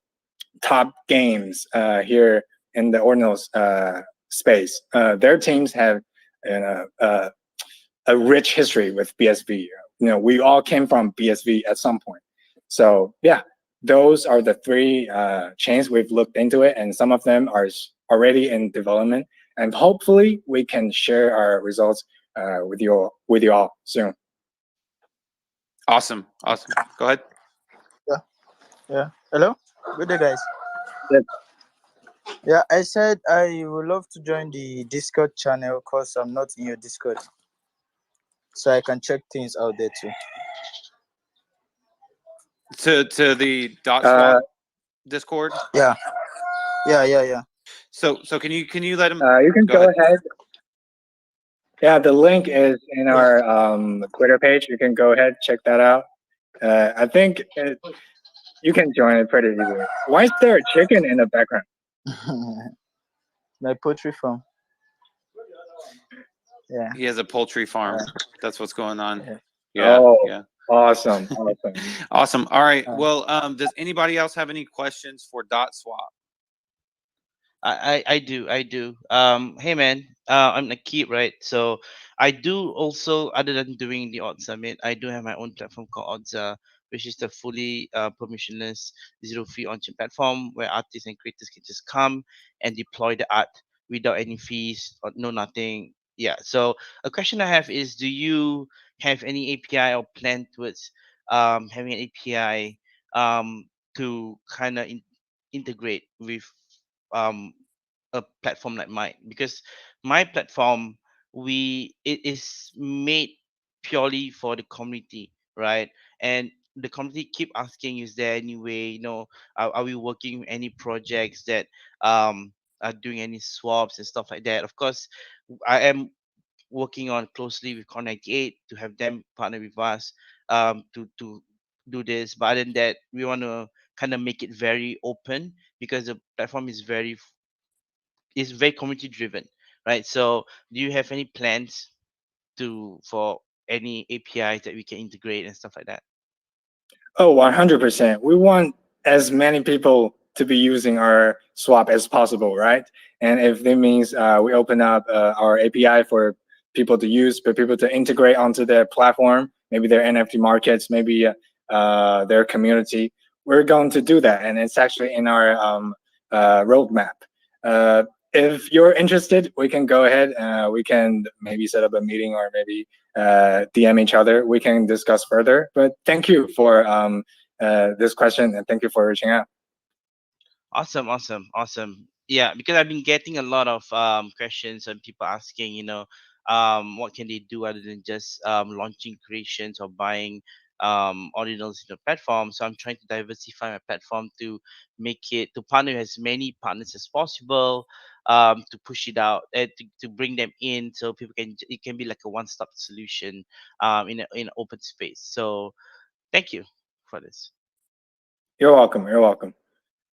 top games here in the Ordinal space, their teams have a rich history with BSV. We all came from BSV at some point. So yeah, those are the three chains we've looked into it, and some of them are already in development. And hopefully we can share our results with you all soon. Awesome. Go ahead. Yeah. Hello. Good day, guys. Good. Yeah, I said I would love to join the Discord channel because I'm not in your Discord, so I can check things out there too. To the .swap Discord. Yeah. So can you let him? You can go ahead. Yeah, the link is in our Twitter page. You can go ahead, check that out. I think you can join it pretty easily. Why is there a chicken in the background? My poultry farm. Yeah. He has a poultry farm. That's what's going on. Yeah. Oh, yeah. Awesome. Awesome. All right. Well, does anybody else have any questions for .swap? I do. Hey man, I'm Nakib, right? So I do also, other than doing the Odds Summit, I do have my own platform called Odds, which is the fully permissionless zero fee on-chain platform where artists and creators can just come and deploy the art without any fees or no nothing. Yeah. So a question I have is, do you have any API or plan towards having an API to kind of integrate with a platform like mine? Because my platform, it is made purely for the community, right? And the community keep asking, is there any way, are we working with any projects that are doing any swaps and stuff like that? Of course, I am working on closely with Con98 to have them partner with us to do this. But other than that, we want to kind of make it very open because the platform is very community driven, right? So do you have any plans for any APIs that we can integrate and stuff like that? Oh, 100%. We want as many people to be using our swap as possible, right? And if that means we open up our API for people to use, for people to integrate onto their platform, maybe their NFT markets, maybe their community, we're going to do that. And it's actually in our roadmap. If you're interested, we can go ahead. We can maybe set up a meeting or maybe DM each other. We can discuss further. But thank you for this question, and thank you for reaching out. Awesome. Yeah, because I've been getting a lot of questions and people asking, what can they do other than just launching creations or buying Ordinals in the platform. So I'm trying to diversify my platform to make it, to partner with as many partners as possible, to push it out and to bring them in so people can, it can be like a one-stop solution in an open space. So thank you for this. You're welcome.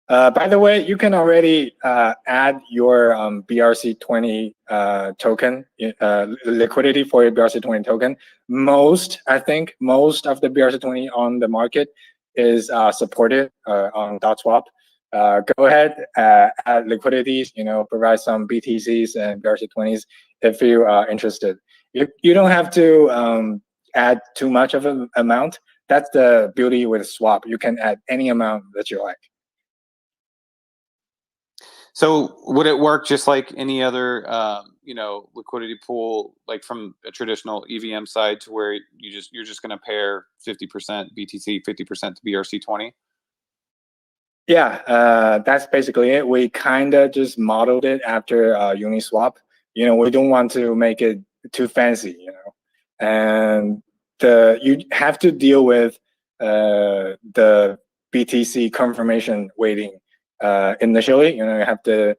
By the way, you can already add your BRC20 token, liquidity for your BRC20 token. I think most of the BRC20 on the market is supported on .swap. Go ahead, add liquidities, provide some BTCs and BRC20s if you are interested. You don't have to add too much of an amount. That's the beauty with swap. You can add any amount that you like. So would it work just like any other, liquidity pool, like from a traditional EVM side, to where you're just going to pair 50% BTC, 50% to BRC20? Yeah, that's basically it. We kind of just modeled it after Uniswap. We don't want to make it too fancy, and you have to deal with the BTC confirmation waiting initially. You have to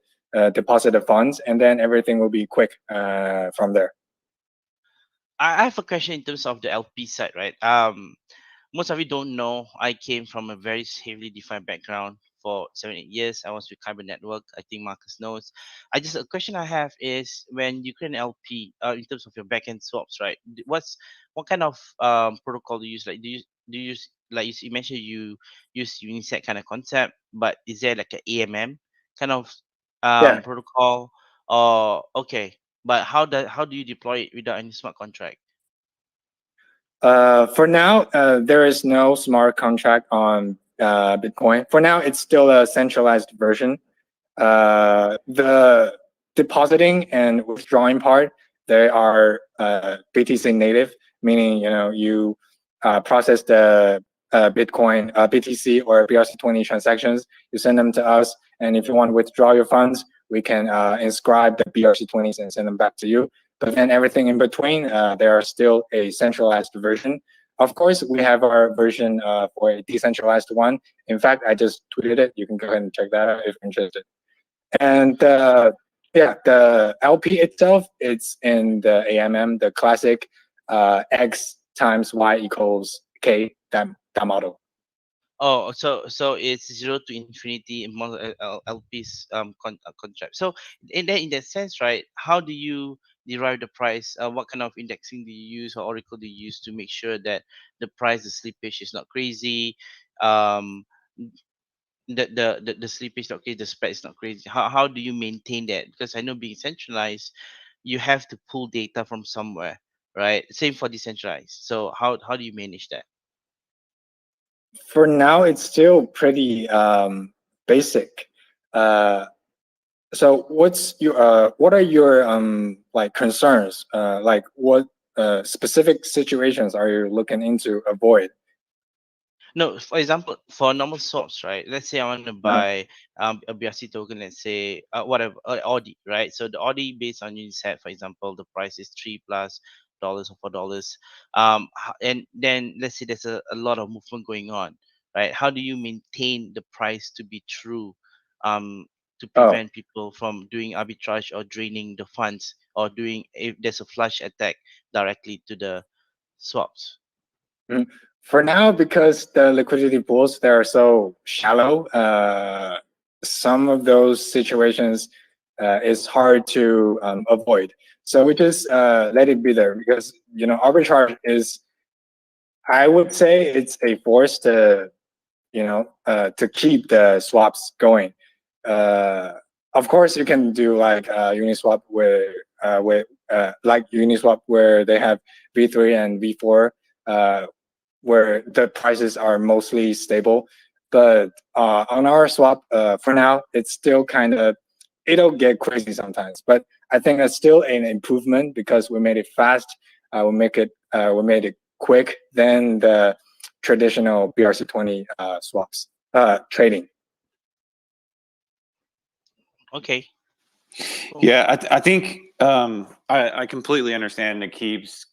deposit the funds, and then everything will be quick from there. I have a question in terms of the LP side, right? Most of you don't know, I came from a very heavily defined background for 7-8 years. I was with Kyber Network. I think Marcus knows. A question I have is, when you create an LP, in terms of your backend swaps, right? What kind of protocol do you use? Like, do you use, like you mentioned, you use Unisat kind of concept, but is there like a AMM kind of Yeah. protocol? Or okay, but how do you deploy it without any smart contract? For now, there is no smart contract on Bitcoin. For now, it's still a centralized version. The depositing and withdrawing part, they are BTC native, meaning you process the Bitcoin, BTC or BRC20 transactions. You send them to us, and if you want to withdraw your funds, we can inscribe the BRC20s and send them back to you. But then everything in between, there are still a centralized version. Of course, we have our version for a decentralized one. In fact, I just tweeted it. You can go ahead and check that out if you're interested. And yeah, the LP itself, it's in the AMM, the classic X times Y equals K, that model. Oh, so it's 0 to infinity LP's contract. So in that sense, right? How do you derive the price? What kind of indexing do you use, or oracle do you use to make sure that the price, the slippage is not crazy? Um, the slippage is not crazy, the spread is not crazy. How do you maintain that? Because I know, being centralized, you have to pull data from somewhere, right? Same for decentralized. So how do you manage that? For now, it's still pretty basic. So what are your like concerns? Like what specific situations are you looking into avoid? No, for example, for normal swaps, right? Let's say I want to buy a BRC token, let's say whatever, Audi, right? So the Audi, based on Unisat, for example, the price is $3+ or $4. And then let's say there's a lot of movement going on, right? How do you maintain the price to be true, to prevent people from doing arbitrage or draining the funds, or doing, if there's a flush attack directly to the swaps? For now, because the liquidity pools, they are so shallow, some of those situations is hard to avoid. So we just let it be there, because arbitrage is, I would say, it's a force to to keep the swaps going. Of course, you can do like Uniswap like Uniswap, where they have V3 and V4, where the prices are mostly stable. But on our swap, for now, it's still kind of, it'll get crazy sometimes. But I think that's still an improvement, because we made it fast. We made it quick than the traditional BRC20 swaps trading. Okay. Cool. Yeah, I think I completely understand Nakeeb's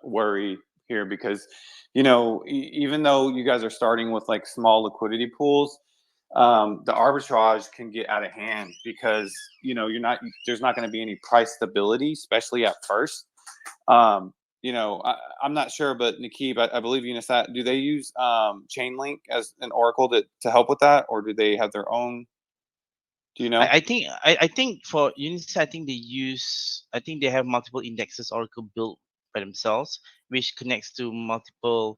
worry here, because even though you guys are starting with like small liquidity pools, the arbitrage can get out of hand, because there's not going to be any price stability, especially at first. I'm not sure, but Nakeeb, I believe Unisat, do they use Chainlink as an oracle to help with that, or do they have their own? Do you know? I think for Unisat, I think they have multiple indexes Oracle built by themselves, which connects to multiple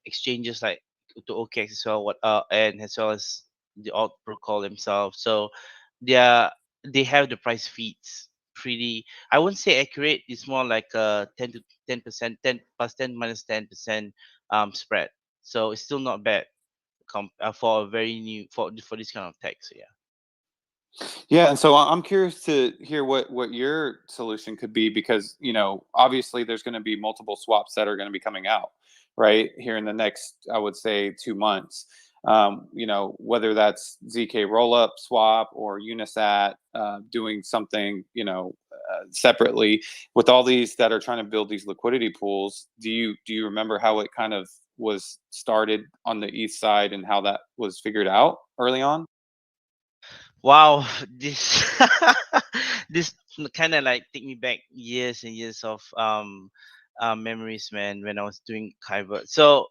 exchanges, like to OKX as well, and as well as the alt protocol themselves. So they have the price feeds pretty, I wouldn't say accurate. It's more like 10%, 10 plus 10 minus 10% spread. So it's still not bad for a very new, for this kind of tech. So yeah. Yeah, and so I'm curious to hear what your solution could be, because obviously there's going to be multiple swaps that are going to be coming out right here in the next, I would say, 2 months. Whether that's ZK rollup swap or Unisat doing something separately, with all these that are trying to build these liquidity pools. Do you remember how it kind of was started on the east side and how that was figured out early on? Wow, this this kind of like take me back years and years of memories, man, when I was doing Kyber. So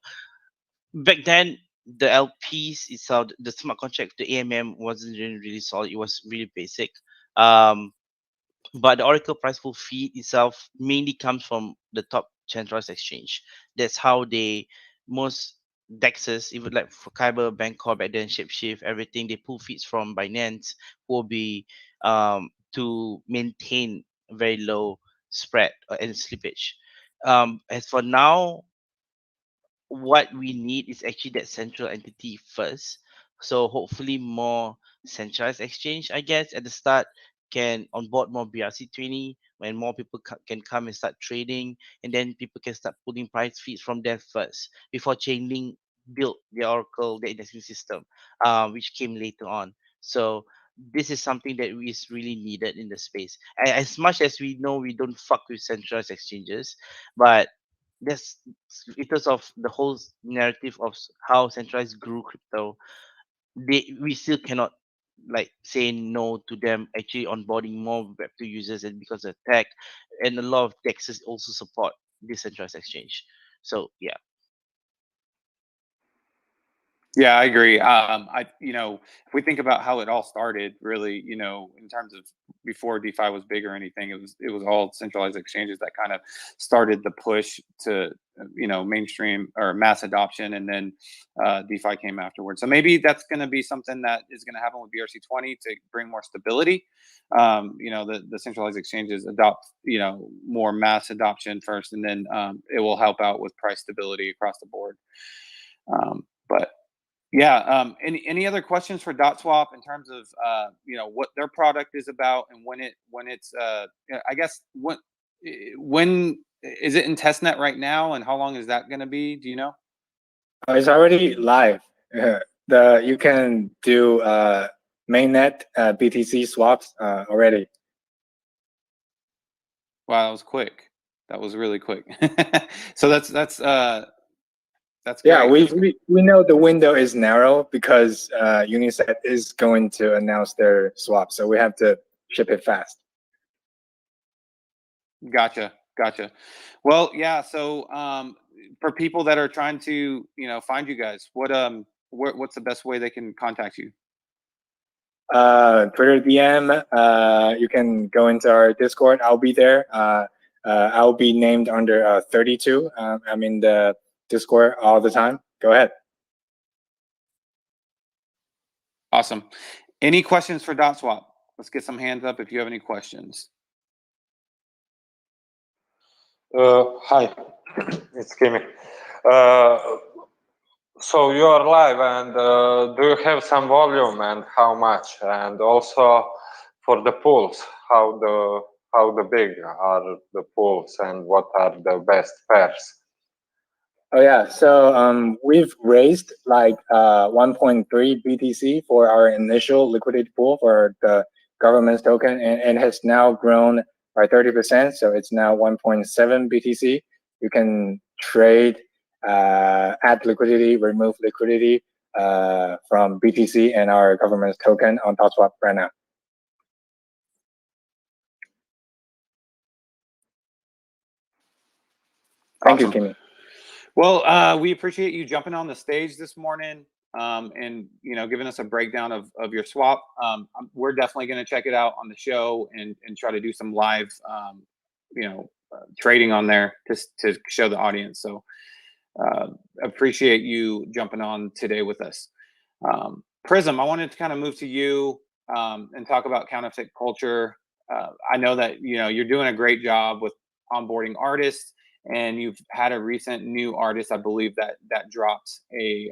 back then, the LPs itself, the smart contract, the AMM wasn't really solid. It was really basic. Um, but the Oracle price pool feed itself mainly comes from the top centralized exchange. That's how they most dexes, even like for Kyber, Bangkok, back then, Shapeshift, everything, they pull feeds from Binance will be to maintain very low spread and slippage. As for now, what we need is actually that central entity first. So hopefully more centralized exchange, I guess, at the start can onboard more BRC20 when more people can come and start trading, and then people can start pulling price feeds from there first before Chainlink built the Oracle, the indexing system, which came later on. So this is something that is really needed in the space. As much as we know we don't fuck with centralized exchanges, but that's because of the whole narrative of how centralized grew crypto. We still cannot like say no to them actually onboarding more Web2 users, and because of tech and a lot of dexes also support decentralized exchange. So yeah. Yeah, I agree. If we think about how it all started, really, in terms of before DeFi was big or anything, it was all centralized exchanges that kind of started the push to, mainstream or mass adoption, and then DeFi came afterwards. So maybe that's going to be something that is going to happen with BRC20 to bring more stability. The centralized exchanges adopt, more mass adoption first, and then it will help out with price stability across the board. But yeah. Any other questions for DotSwap in terms of what their product is about, and when it's I guess when is it in testnet right now, and how long is that going to be? Do you know? It's already live. You can do mainnet BTC swaps already. Wow, that was quick. That was really quick. So that's Yeah, great. we know the window is narrow because Unisat is going to announce their swap, so we have to ship it fast. Gotcha. Well, yeah. So for people that are trying to find you guys, what's the best way they can contact you? Twitter DM. You can go into our Discord. I'll be there. I'll be named under 32. I'm in the Discord all the time. Go ahead. Awesome. Any questions for DotSwap? Let's get some hands up if you have any questions. Hi, it's Kimi. So you are live, and do you have some volume, and how much? And also for the pools, how the big are the pools, and what are the best pairs? Oh yeah, so we've raised like 1.3 BTC for our initial liquidity pool for the government's token, and has now grown by 30%. So it's now 1.7 BTC. You can trade, add liquidity, remove liquidity from BTC and our government's token on TopSwap right now. Thank you, Kimi. Well, we appreciate you jumping on the stage this morning and giving us a breakdown of your swap. We're definitely going to check it out on the show and try to do some live trading on there to show the audience. So appreciate you jumping on today with us. Prism, I wanted to kind of move to you and talk about counterfeit culture. I know that you're doing a great job with onboarding artists, and you've had a recent new artist, I believe, that dropped a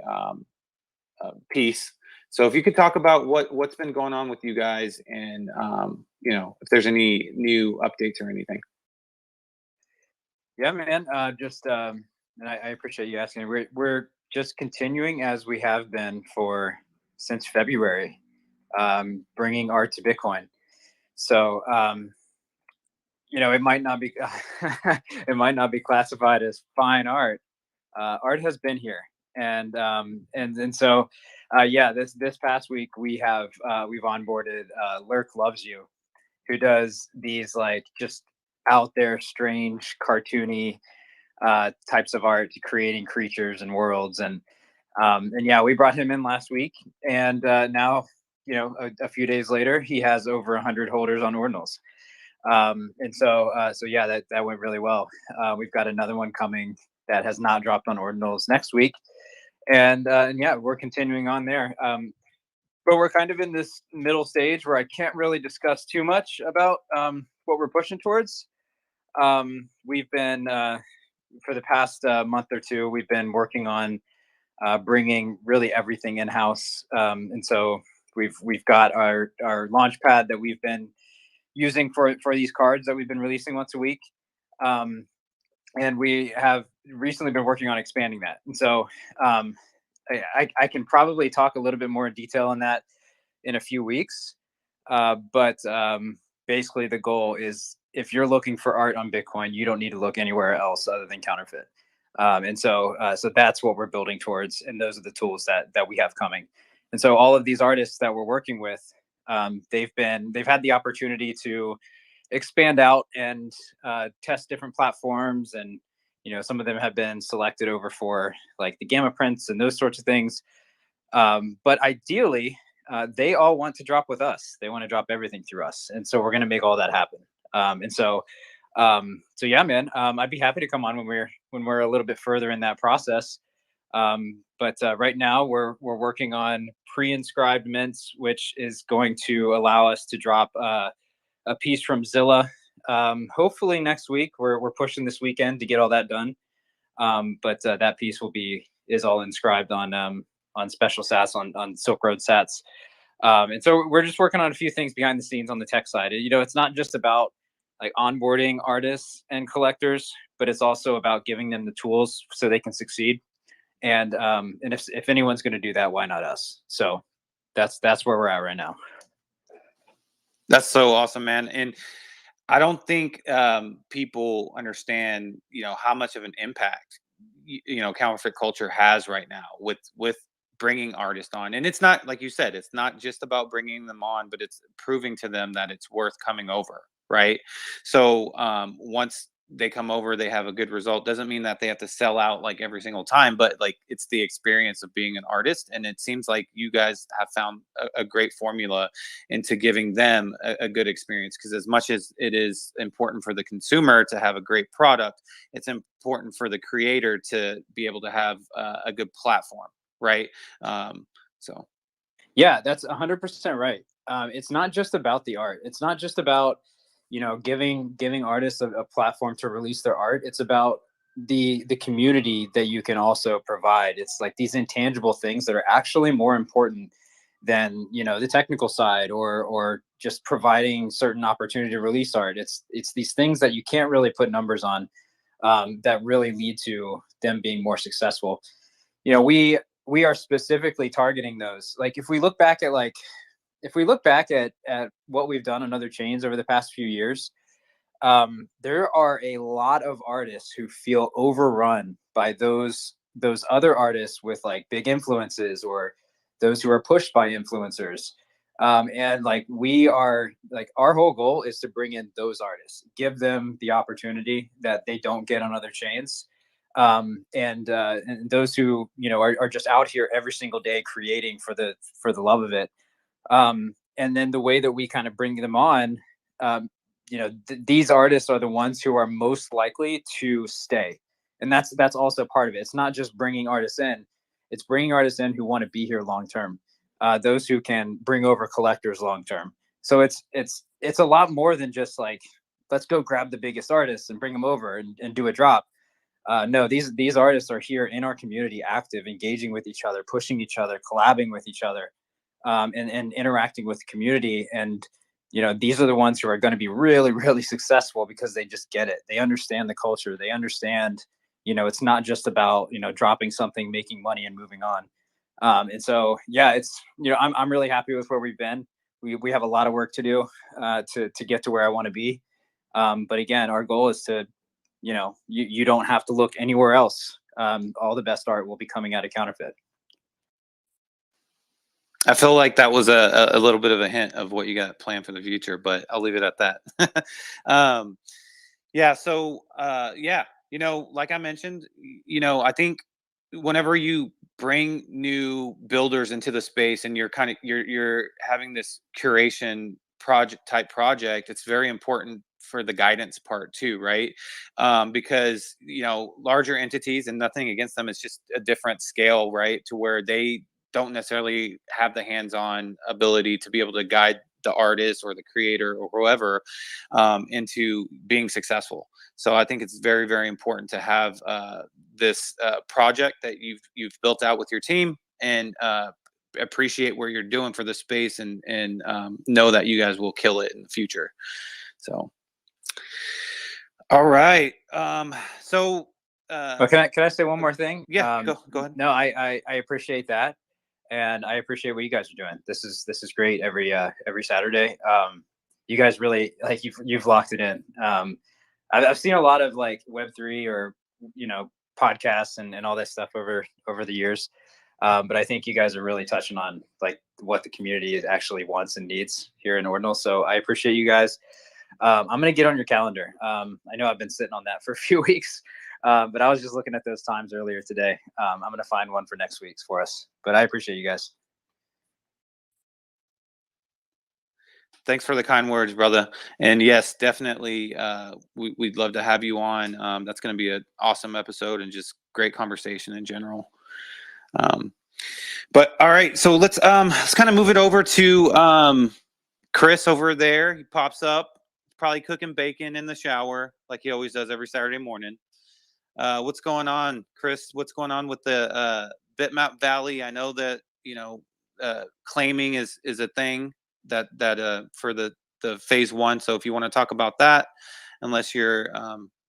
piece. So if you could talk about what's been going on with you guys, and if there's any new updates or anything. Yeah, man. And I appreciate you asking. We're just continuing as we have been since February, bringing art to Bitcoin. So it might not be it might not be classified as fine art. Art has been here, and so this past week we've onboarded Lurk Loves You, who does these like just out there strange cartoony types of art, creating creatures and worlds, and we brought him in last week, and now a few days later he has over 100 holders on Ordinals. That went really well. We've got another one coming that has not dropped on Ordinals next week, and we're continuing on there. But we're kind of in this middle stage where I can't really discuss too much about what we're pushing towards. We've been for the past month or two, we've been working on bringing really everything in house, and so we've got our launch pad that we've been using for these cards that we've been releasing once a week, and we have recently been working on expanding that. And so I can probably talk a little bit more in detail on that in a few weeks, but basically the goal is, if you're looking for art on Bitcoin, you don't need to look anywhere else other than counterfeit. So that's what we're building towards, and those are the tools that we have coming. And so all of these artists that we're working with, they've had the opportunity to expand out and test different platforms, and some of them have been selected over for like the gamma prints and those sorts of things. But ideally, they all want to drop with us. They want to drop everything through us, and so we're going to make all that happen. Yeah, man, I'd be happy to come on when we're a little bit further in that process. But right now we're working on pre-inscribed mints, which is going to allow us to drop a piece from Zilla. Hopefully next week. We're pushing this weekend to get all that done. But that piece is all inscribed on special sats, on Silk Road sats. And so we're just working on a few things behind the scenes on the tech side. It's not just about like onboarding artists and collectors, but it's also about giving them the tools so they can succeed. And if anyone's going to do that, why not us? So that's where we're at right now. That's so awesome, man. And I don't think people understand, how much of an impact, counterfeit culture has right now with bringing artists on. And it's not, like you said, it's not just about bringing them on, but it's proving to them that it's worth coming over, right? So once they come over, they have a good result. Doesn't mean that they have to sell out like every single time, but like it's the experience of being an artist. And it seems like you guys have found a great formula into giving them a good experience, because as much as it is important for the consumer to have a great product, it's important for the creator to be able to have a good platform, right? So yeah, that's 100% right. It's not just about the art. It's not just about giving artists a platform to release their art. It's about the community that you can also provide. It's like these intangible things that are actually more important than the technical side or just providing certain opportunity to release art. It's these things that you can't really put numbers on, that really lead to them being more successful. We are specifically targeting those. Like if we look back at what we've done on other chains over the past few years, there are a lot of artists who feel overrun by those other artists with like big influences, or those who are pushed by influencers. And like our whole goal is to bring in those artists, give them the opportunity that they don't get on other chains. And those who are just out here every single day creating for the love of it. And then the way that we kind of bring them on, these artists are the ones who are most likely to stay. And that's also part of it. It's not just bringing artists in, it's bringing artists in who want to be here long term, those who can bring over collectors long term. So it's a lot more than just like, let's go grab the biggest artists and bring them over and do a drop. No, these artists are here in our community, active, engaging with each other, pushing each other, collabing with each other. and interacting with the community. And, these are the ones who are going to be really, really successful because they just get it. They understand the culture. They understand, it's not just about, dropping something, making money and moving on. And so, yeah, it's, I'm really happy with where we've been. We have a lot of work to do to get to where I want to be. But again, our goal is to, you don't have to look anywhere else. All the best art will be coming out of Counterfeit. I feel like that was a little bit of a hint of what you got planned for the future, but I'll leave it at that. Yeah. So, yeah, like I mentioned, I think whenever you bring new builders into the space and you're you're having this curation project, it's very important for the guidance part too, right? Because, larger entities, and nothing against them, it's just a different scale, right? To where they don't necessarily have the hands-on ability to be able to guide the artist or the creator or whoever into being successful. So I think it's very, very important to have this project that you've built out with your team, and appreciate where you're doing for the space, and know that you guys will kill it in the future. So, all right. So, can I say one more thing? Yeah, go ahead. No, I appreciate that. And I appreciate what you guys are doing. This is great every Saturday. You guys really, like, you've locked it in. I've seen a lot of like Web3 or podcasts and all that stuff over the years, but I think you guys are really touching on like what the community actually wants and needs here in Ordinal. So I appreciate you guys. I'm gonna get on your calendar. I know I've been sitting on that for a few weeks. But I was just looking at those times earlier today. I'm going to find one for next week's for us. But I appreciate you guys. Thanks for the kind words, brother. And yes, definitely, we'd love to have you on. That's going to be an awesome episode and just great conversation in general. But all right, so let's kind of move it over to Chris over there. He pops up, probably cooking bacon in the shower like he always does every Saturday morning. What's going on, Chris? What's going on with the Bitmap Valley? I know that claiming is a thing that for the phase 1. So if you want to talk about that, unless you're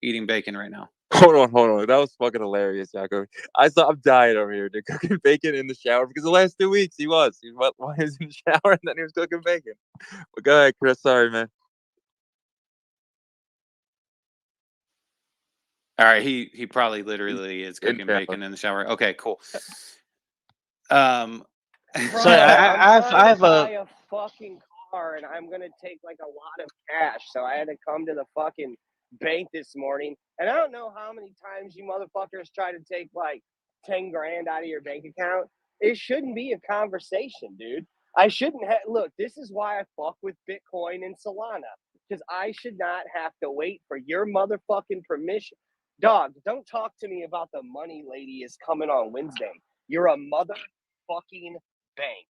eating bacon right now. Hold on. That was fucking hilarious, Jaco. I'm dying over here. They're cooking bacon in the shower because the last 2 weeks he was in the shower and then he was cooking bacon. But go ahead, Chris. Sorry, man. All right, he probably literally is cooking bacon in the shower. Okay, cool. So I have a fucking car, and I'm gonna take like a lot of cash, so I had to come to the fucking bank this morning. And I don't know how many times you motherfuckers try to take like 10 grand out of your bank account. It shouldn't be a conversation, dude. I shouldn't have. Look, this is why I fuck with Bitcoin and Solana, because I should not have to wait for your motherfucking permission. Dog, don't talk to me about the money lady is coming on Wednesday. You're a motherfucking bank,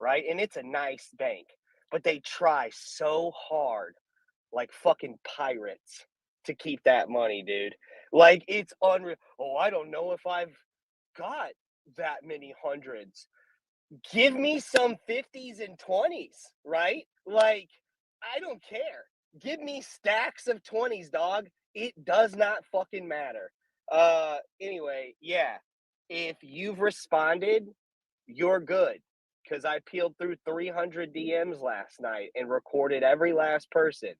right? And it's a nice bank, but they try so hard, like fucking pirates, to keep that money, dude. Like, it's unreal. Oh, I don't know if I've got that many hundreds. Give me some 50s and 20s, right? Like, I don't care. Give me stacks of 20s, dog. It does not fucking matter. Anyway, yeah. If you've responded, you're good. Because I peeled through 300 DMs last night and recorded every last person.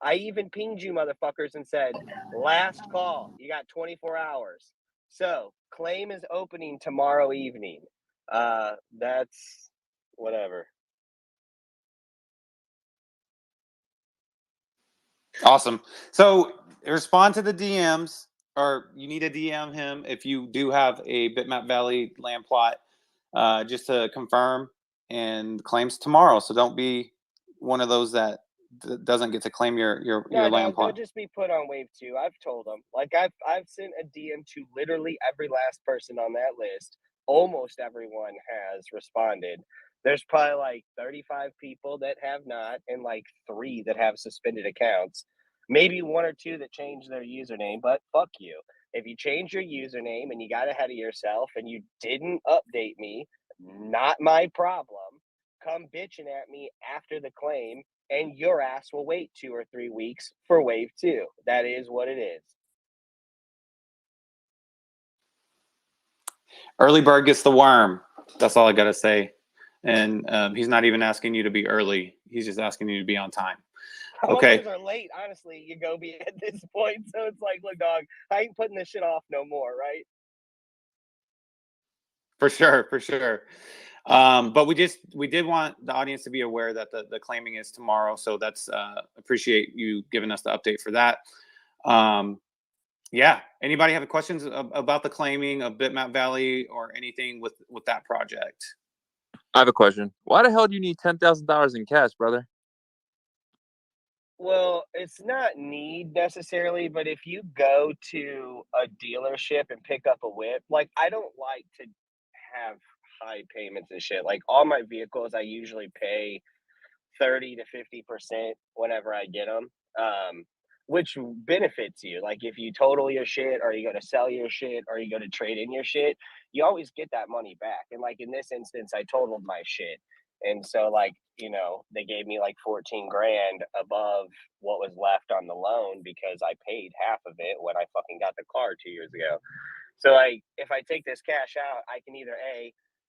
I even pinged you motherfuckers and said, last call. You got 24 hours. So, claim is opening tomorrow evening. That's whatever. awesome. So respond to the DMs, or you need to DM him if you do have a Bitmap Valley land plot, just to confirm, and claims tomorrow. So don't be one of those that doesn't get to claim your land plot. They'll just be put on wave 2. I've told them. Like, I've sent a DM to literally every last person on that list. Almost everyone has responded. There's probably like 35 people that have not, and like 3 that have suspended accounts. Maybe 1 or 2 that changed their username, but fuck you. If you change your username and you got ahead of yourself and you didn't update me, not my problem. come bitching at me after the claim, and your ass will wait 2 or 3 weeks for wave 2. That is what it is. Early bird gets the worm. That's all I gotta say. And he's not even asking you to be early. He's just asking you to be on time. Okay. Homers are late, honestly, you go be at this point. So it's like, look, dog, I ain't putting this shit off no more, right? For sure, for sure. But we did want the audience to be aware that the claiming is tomorrow. So that's appreciate you giving us the update for that. Yeah. Anybody have questions about the claiming of Bitmap Valley or anything with that project? I have a question. Why the hell do you need $10,000 in cash, brother? Well, it's not need necessarily, but if you go to a dealership and pick up a whip, like I don't like to have high payments and shit. Like all my vehicles, I usually pay 30 to 50% whenever I get them, which benefits you. Like if you total your shit or you go to sell your shit or you go to trade in your shit, you always get that money back. And like in this instance, I totaled my shit. And so like, you know, they gave me like 14 grand above what was left on the loan because I paid half of it when I fucking got the car 2 years ago. So like if I take this cash out, I can either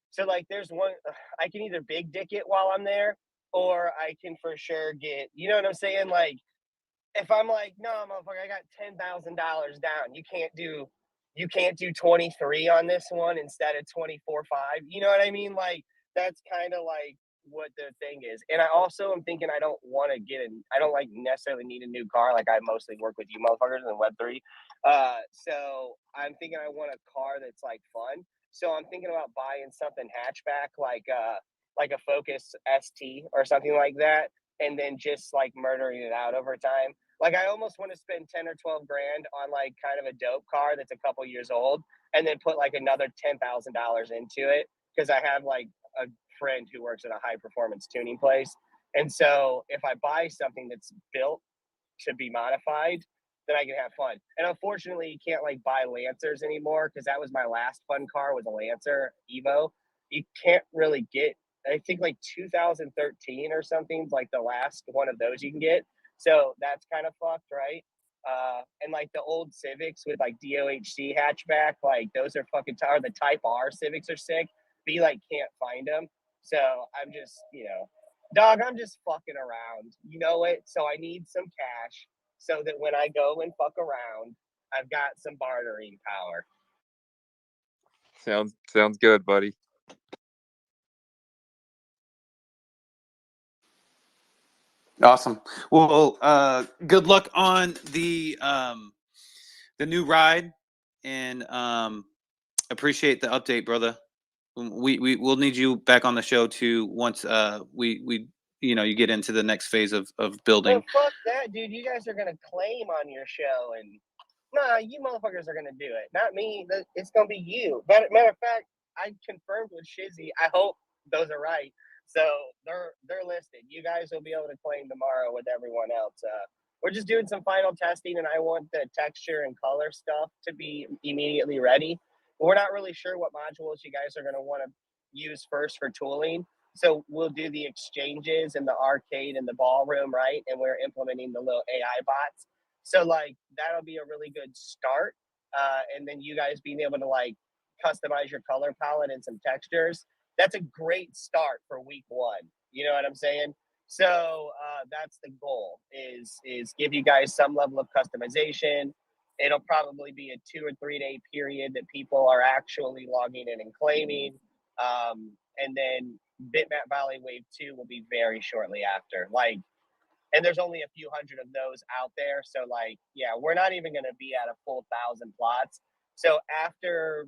so like there's one, I can either big dick it while I'm there, or I can for sure get, you know what I'm saying? Like if I'm like, no, motherfucker, I got $10,000 down. You can't do 23 on this one instead of 24.5. You know what I mean? Like that's kind of like what the thing is. And I also am thinking I don't want to I don't like necessarily need a new car. Like I mostly work with you motherfuckers in Web3. So I'm thinking I want a car that's like fun. So I'm thinking about buying something hatchback like a Focus ST or something like that, and then just like murdering it out over time. Like I almost want to spend 10 or 12 grand on like kind of a dope car that's a couple years old, and then put like another $10,000 into it because I have like a friend who works at a high performance tuning place. And so if I buy something that's built to be modified, then I can have fun. And unfortunately, you can't like buy Lancers anymore because that was my last fun car was a Lancer Evo. You can't really get, I think like 2013 or something, like the last one of those you can get. So that's kind of fucked, right? And like the old Civics with like DOHC hatchback, like those are fucking tired. The Type R Civics are sick, but you like can't find them. So I'm just, dog, I'm just fucking around. You know it? So I need some cash so that when I go and fuck around, I've got some bartering power. Sounds good, buddy. Awesome. Well, good luck on the new ride, and appreciate the update, brother. We'll need you back on the show too once we you get into the next phase of building. Well, fuck that, dude. You guys are gonna claim on your show, and nah, you motherfuckers are gonna do it, not me. It's gonna be you. Matter of fact, I confirmed with Shizzy. I hope those are right. So they're listed. You guys will be able to claim tomorrow with everyone else. We're just doing some final testing, and I want the texture and color stuff to be immediately ready. We're not really sure what modules you guys are going to want to use first for tooling. So we'll do the exchanges and the arcade and the ballroom, right? And we're implementing the little AI bots. So like that'll be a really good start. And then you guys being able to like customize your color palette and some textures. That's a great start for week 1. You know what I'm saying? So that's the goal is give you guys some level of customization. It'll probably be a 2 or 3 day period that people are actually logging in and claiming. And then Bitmap Valley Wave 2 will be very shortly after. Like, and there's only a few hundred of those out there. So like, yeah, we're not even going to be at a full 1,000 plots. So after,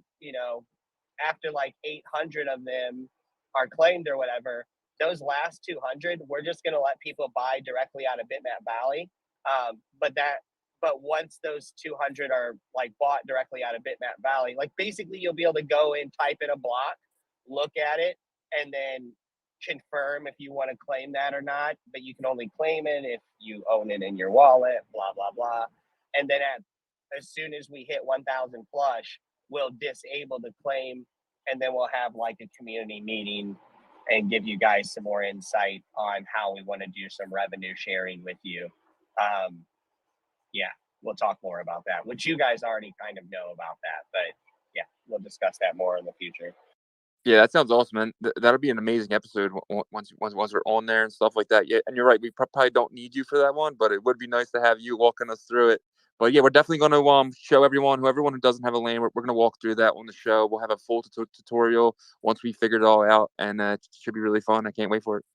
after like 800 of them are claimed or whatever, those last 200, we're just going to let people buy directly out of Bitmap Valley. But once those 200 are like bought directly out of Bitmap Valley, like basically you'll be able to go in, type in a block, look at it, and then confirm if you want to claim that or not. But you can only claim it if you own it in your wallet, blah, blah, blah. And then as soon as we hit 1,000 flush, we'll disable the claim, and then we'll have like a community meeting and give you guys some more insight on how we want to do some revenue sharing with you. Yeah, we'll talk more about that, which you guys already kind of know about that, but yeah, we'll discuss that more in the future. Yeah, that sounds awesome, man. That'll be an amazing episode once we're on there and stuff like that. Yeah, and you're right. We probably don't need you for that one, but it would be nice to have you walking us through it. But yeah, we're definitely going to show everyone who doesn't have a lane. We're going to walk through that on the show. We'll have a full tutorial once we figure it all out, and it should be really fun. I can't wait for it.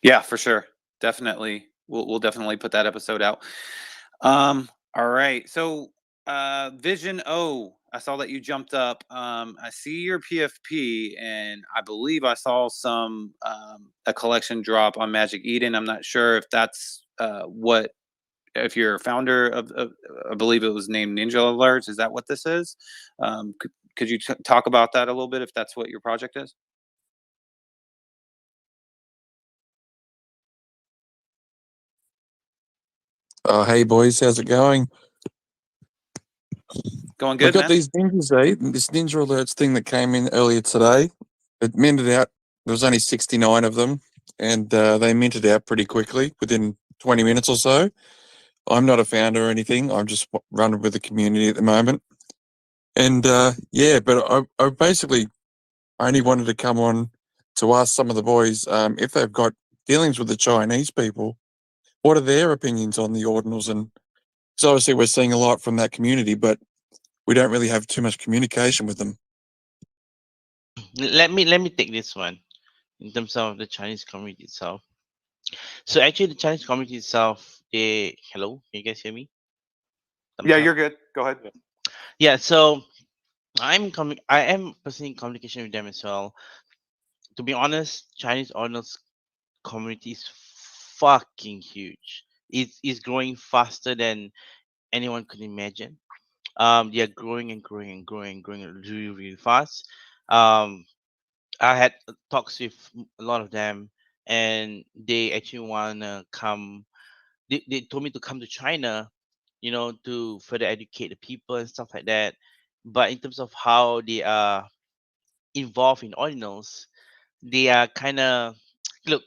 Yeah, for sure. Definitely. We'll definitely put that episode out. All right. So Vision O, I saw that you jumped up. I see your PFP, and I believe I saw some a collection drop on Magic Eden. I'm not sure if that's if you're a founder of I believe it was named Ninja Alerts. Is that what this is? Could you talk about that a little bit if that's what your project is? Hey boys, how's it going? Going I good, got man. these ninjas, this Ninja Alerts thing that came in earlier today. It minted out. There was only 69 of them, and they minted out pretty quickly, within 20 minutes or so. I'm not a founder or anything. I'm just running with the community at the moment. And yeah, but I basically only wanted to come on to ask some of the boys if they've got dealings with the Chinese people, what are their opinions on the ordinals? And because obviously we're seeing a lot from that community, but we don't really have too much communication with them. Let me take this one in terms of the Chinese community itself. So actually, the Chinese community itself, hello, can you guys hear me? Thumbs Yeah, up. you're good. Go ahead. Yeah, so I am personally in communication with them as well. To be honest, Chinese Ordinals community is fucking huge. It's growing faster than anyone could imagine. They are growing and growing and growing and growing really, really fast. I had talks with a lot of them, and they actually wanna come. They told me to come to China, to further educate the people and stuff like that. But in terms of how they are involved in ordinals, they are kind of look,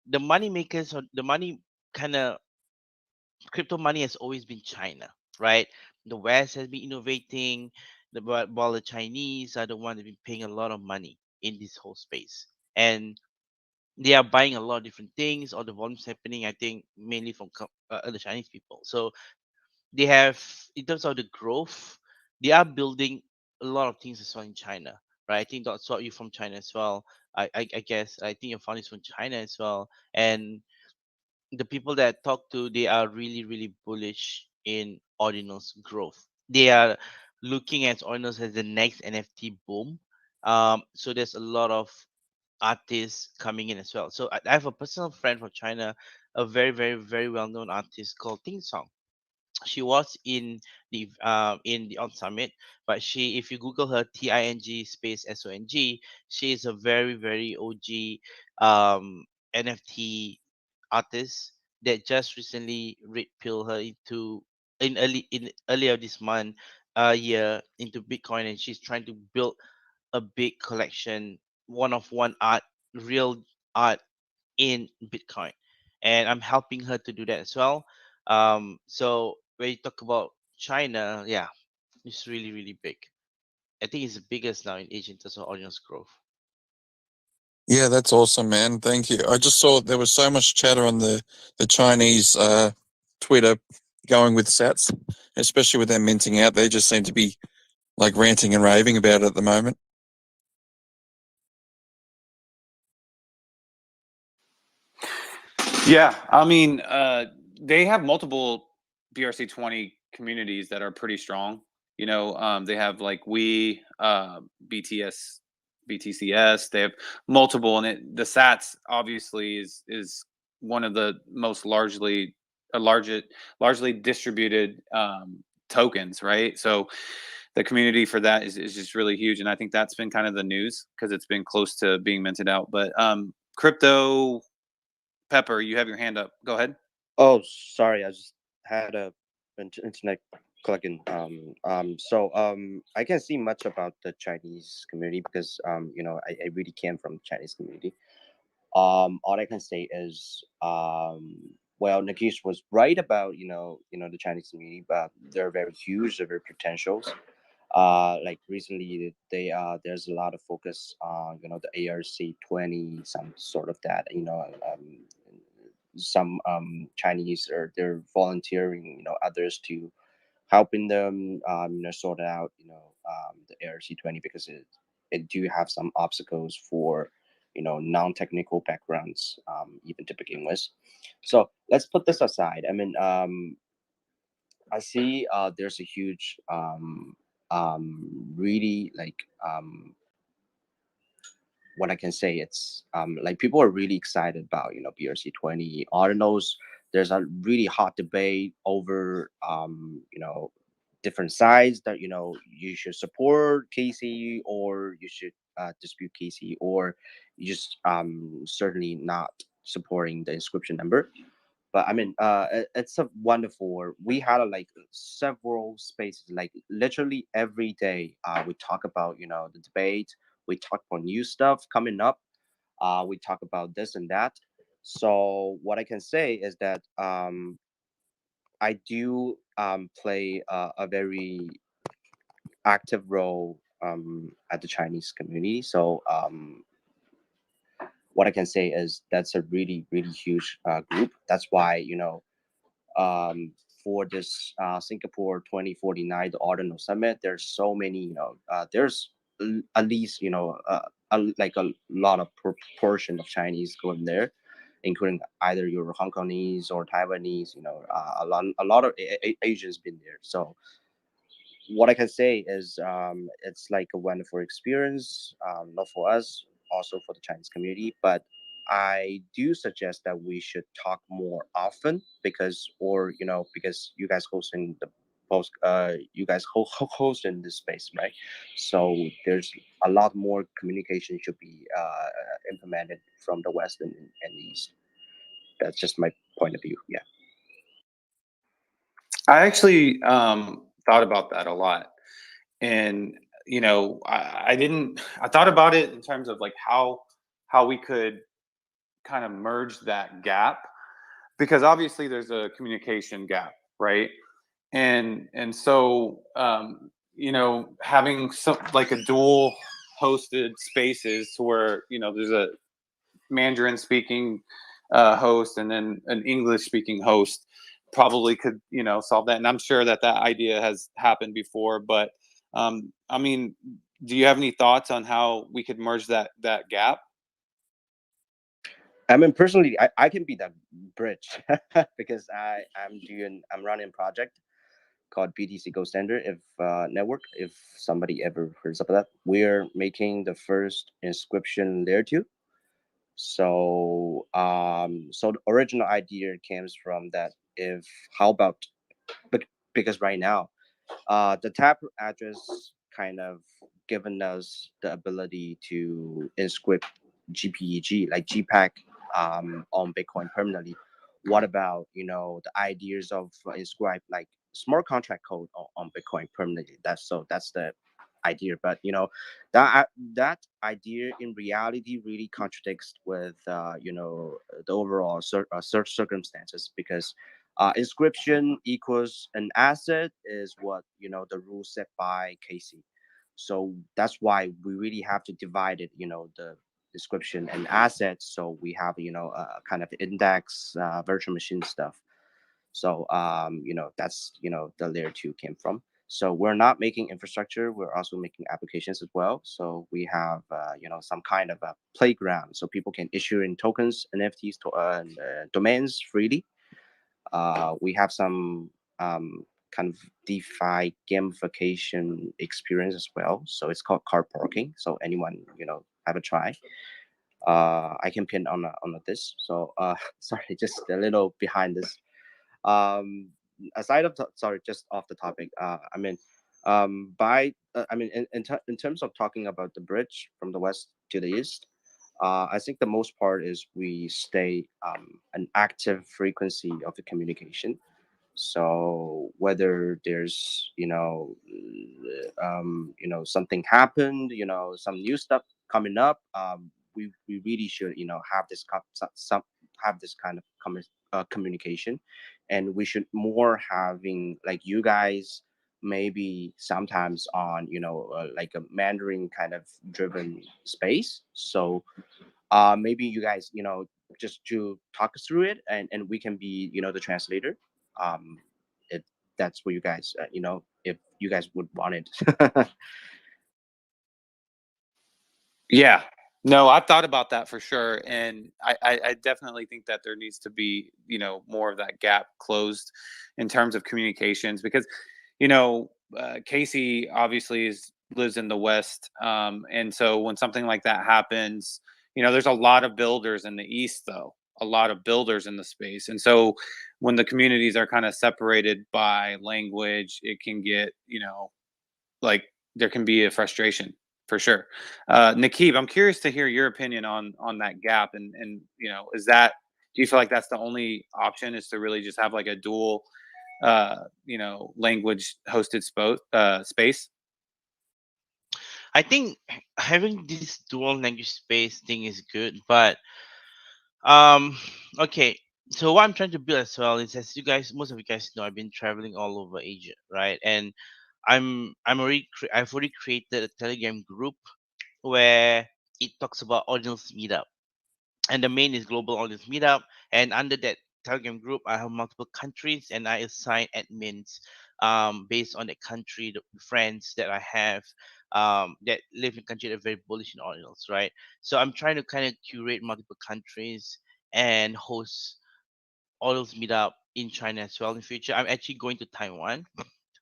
the money makers or the money kind of crypto money has always been China, right? The West has been innovating, while the Chinese are the one that have been paying a lot of money in this whole space, and they are buying a lot of different things. All the volumes happening, I think, mainly from the Chinese people. So they have, in terms of the growth, they are building a lot of things as well in China, right? I think that's what you from China as well. I guess I think your fund is from China as well, and the people that I talk to, they are really, really bullish in Ordinal's growth. They are looking at Ordinals as the next NFT boom. So there's a lot of artists coming in as well. So I have a personal friend from China, a very, very, very well-known artist called Ting Song. She was in the on summit, but she, if you Google her, TING space SONG, she is a very, very OG NFT artist that just recently red pill her into in earlier this month year into Bitcoin, and she's trying to build a big collection, one of one art, real art in Bitcoin, and I'm helping her to do that as well. So when you talk about China, yeah, it's really, really big. I think it's the biggest now in Asia in terms of audience growth. Yeah, that's awesome, man. Thank you. I just saw there was so much chatter on the Chinese Twitter going with Sats, especially with them minting out. They just seem to be like ranting and raving about it at the moment. Yeah, I mean, they have multiple BRC20 communities that are pretty strong. They have like BTCS. They have multiple, and the Sats obviously is one of the most largely distributed tokens, right? So the community for that is just really huge, and I think that's been kind of the news because it's been close to being minted out. But crypto. Pepper, you have your hand up. Go ahead. Oh, sorry. I just had a internet clicking. I can't see much about the Chinese community because I really came from the Chinese community. All I can say is well, Nakish was right about the Chinese community, but they're very huge, they're very potentials. Like recently, there's a lot of focus on the ARC 20, some sort of that. Some Chinese or they're volunteering, others to helping them, sort out, the ARC 20 because it do have some obstacles for, non-technical backgrounds, even to begin with. So let's put this aside. I mean, I see there's a huge, really like what I can say, it's like people are really excited about BRC 20 Ordinals. There's a really hot debate over different sides that you should support Casey or you should dispute Casey or you just certainly not supporting the inscription number. But I mean, it's a wonderful. We had like several spaces, like literally every day. We talk about the debate. We talk about new stuff coming up. We talk about this and that. So what I can say is that I do play a very active role at the Chinese community. So what I can say is that's a really really huge group. That's why um, for this Singapore 2049, the Ordinal Summit, there's so many, there's at least, like a lot of proportion of Chinese going there, including either your Hong Kongese or Taiwanese, a lot of Asians been there. So what I can say is it's like a wonderful experience, not for us, also for the Chinese community. But I do suggest that we should talk more often because you guys hosting the post, you guys hosting this space, right? So there's a lot more communication should be implemented from the West and East. That's just my point of view. Yeah. I actually thought about that a lot, and I thought about it in terms of like how we could kind of merge that gap, because obviously there's a communication gap, right? And so having some like a dual hosted spaces to where there's a Mandarin speaking host and then an English speaking host probably could solve that. And I'm sure that idea has happened before, but I mean, do you have any thoughts on how we could merge that gap? I mean, personally, I can be that bridge because I'm running a project called BTC Gold Standard if network. If somebody ever heard of that, we're making the first inscription layer 2. So so the original idea comes from that. If how about because right now the tap address kind of given us the ability to inscript GPEG like GPAC on Bitcoin permanently. What about the ideas of inscribe like smart contract code on Bitcoin permanently? That's the idea, but that idea in reality really contradicts with the overall search circumstances because inscription equals an asset is what the rule set by Casey. So that's why we really have to divide it, the description and assets. So we have a kind of index virtual machine stuff. So that's the layer 2 came from. So we're not making infrastructure, we're also making applications as well. So we have some kind of a playground so people can issue in tokens, NFTs to domains freely. We have some kind of DeFi gamification experience as well. So it's called card parking. So anyone have a try. I can pin on this. So sorry, just a little behind this. Aside of sorry, just off the topic. I mean, in terms of talking about the bridge from the west to the east, I think the most part is we stay an active frequency of the communication. So whether there's something happened, some new stuff coming up. We really should have this have this kind of communication, and we should more having like you guys maybe sometimes on like a Mandarin kind of driven space. So maybe you guys just to talk us through it, and we can be the translator, if that's what you guys if you guys would want it. Yeah. No, I've thought about that for sure. And I definitely think that there needs to be, more of that gap closed in terms of communications because, Casey obviously lives in the West. And so when something like that happens, there's a lot of builders in the East, though, a lot of builders in the space. And so when the communities are kind of separated by language, it can get, like there can be a frustration for sure. Nikib, I'm curious to hear your opinion on that gap, and is that do you feel like that's the only option is to really just have like a dual, language hosted space? I think having this dual language space thing is good, but okay. So what I'm trying to build as well is, as most of you guys know, I've been traveling all over Asia, right? And I've already created a Telegram group where it talks about Ordinal's meetup, and the main is Global Audience Meetup. And under that Telegram group, I have multiple countries, and I assign admins based on the country, the friends that I have that live in country that are very bullish in Ordinals, right? So I'm trying to kind of curate multiple countries and host Ordinals Meetup in China as well in future. I'm actually going to Taiwan,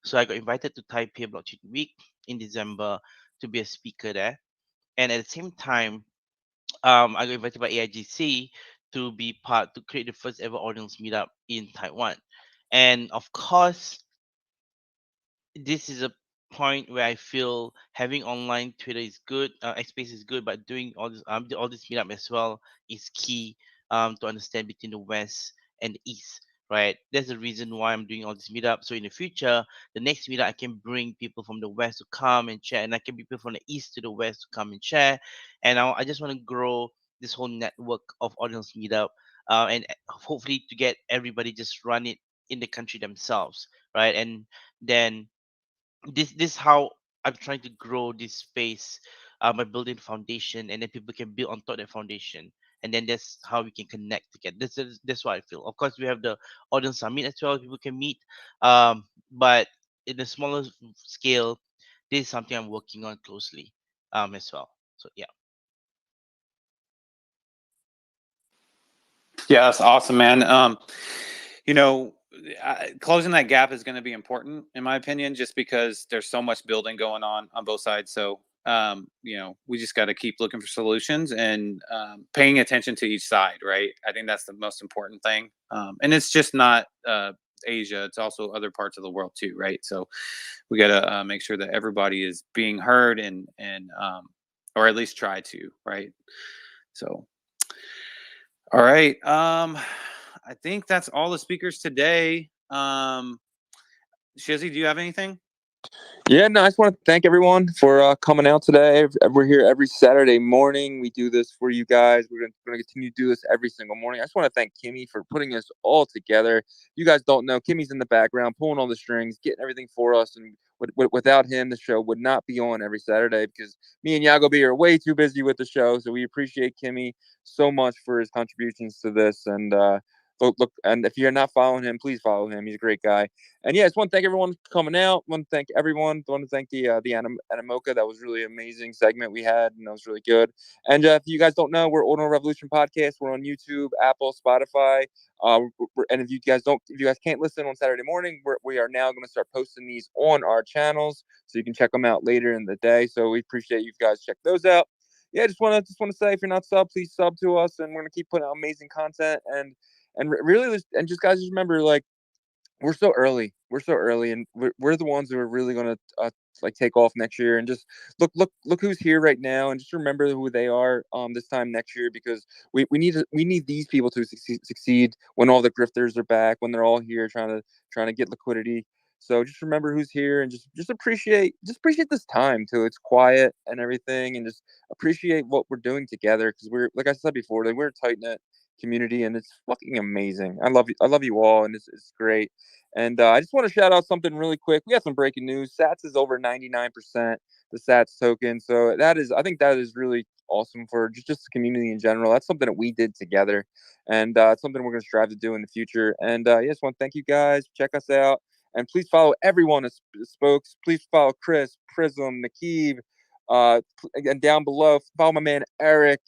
so I got invited to Taipei Blockchain Week in December to be a speaker there. And at the same time, I got invited by AIGC to create the first ever Ordinals meetup in Taiwan. And of course, this is a point where I feel having online Twitter is good, Space is good, but doing all this meetup as well is key to understand between the West and the East. Right, that's the reason why I'm doing all this meetup. So in the future, the next meetup I can bring people from the West to come and share, and I can bring people from the East to the West to come and share. And I just want to grow this whole network of audience meetup, and hopefully to get everybody just run it in the country themselves, right? And then this how I'm trying to grow this space by building foundation, and then people can build on top of that foundation, and then that's how we can connect together. That's what I feel. Of course, we have the audience summit as well. People can meet, but in a smaller scale, this is something I'm working on closely as well. So yeah. Yeah, that's awesome, man. You know, closing that gap is going to be important, in my opinion, just because there's so much building going on both sides. So, we just got to keep looking for solutions and paying attention to each side, right? I think that's the most important thing. And it's just not Asia; it's also other parts of the world too, right? So, we got to make sure that everybody is being heard and or at least try to, right? So. All right. I think that's all the speakers today. Shizzy, do you have anything? Yeah, no, I just want to thank everyone for coming out today. We're here every Saturday morning. We do this for you guys. We're going to continue to do this every single morning. I just want to thank Kimi for putting us all together. You guys don't know, Kimi's in the background, pulling all the strings, getting everything for us. And without him, the show would not be on every Saturday because me and Yago B are way too busy with the show. So we appreciate Kimi so much for his contributions to this. And look, and if you're not following him, please follow him. He's a great guy. And yeah, I just want to thank everyone for coming out. I want to thank everyone. I want to thank the Animoca. That was really amazing segment we had, and that was really good. And if you guys don't know, we're Ordinal Revolution Podcast. We're on YouTube, Apple, Spotify. And if you guys can't listen on Saturday morning, we are now going to start posting these on our channels, so you can check them out later in the day. So we appreciate you guys check those out. Yeah, just want to say, if you're not subbed, please sub to us, and we're going to keep putting out amazing content and really, and just guys, just remember, like, we're so early, and we're the ones who are really going to like take off next year. And just look who's here right now, and just remember who they are this time next year, because we need these people to succeed when all the grifters are back, when they're all here trying to get liquidity. So just remember who's here, and just appreciate this time too. It's quiet and everything, and just appreciate what we're doing together, because we're, like I said before, we're a tight knit community, and it's fucking amazing. I love you all, and it's great. And I just want to shout out something really quick. We got some breaking news. Sats is over 99%, the Sats token. So I think that is really awesome for just the community in general. That's something that we did together, and it's something we're going to strive to do in the future. And I just want to thank you guys. Check us out, and please follow everyone as spokes. Please follow Chris, Prism, Nakeeb, and down below, follow my man Eric.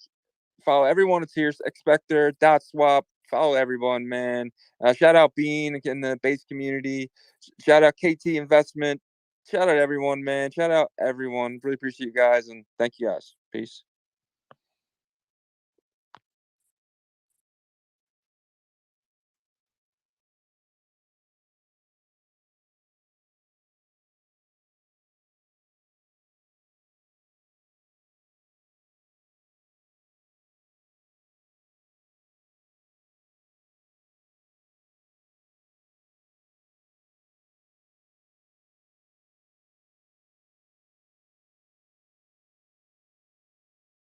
Follow everyone that's here. Expector, Dot Swap. Follow everyone, man. Shout out Bean in the base community. Shout out KT Investment. Shout out everyone, man. Shout out everyone. Really appreciate you guys, and thank you guys. Peace.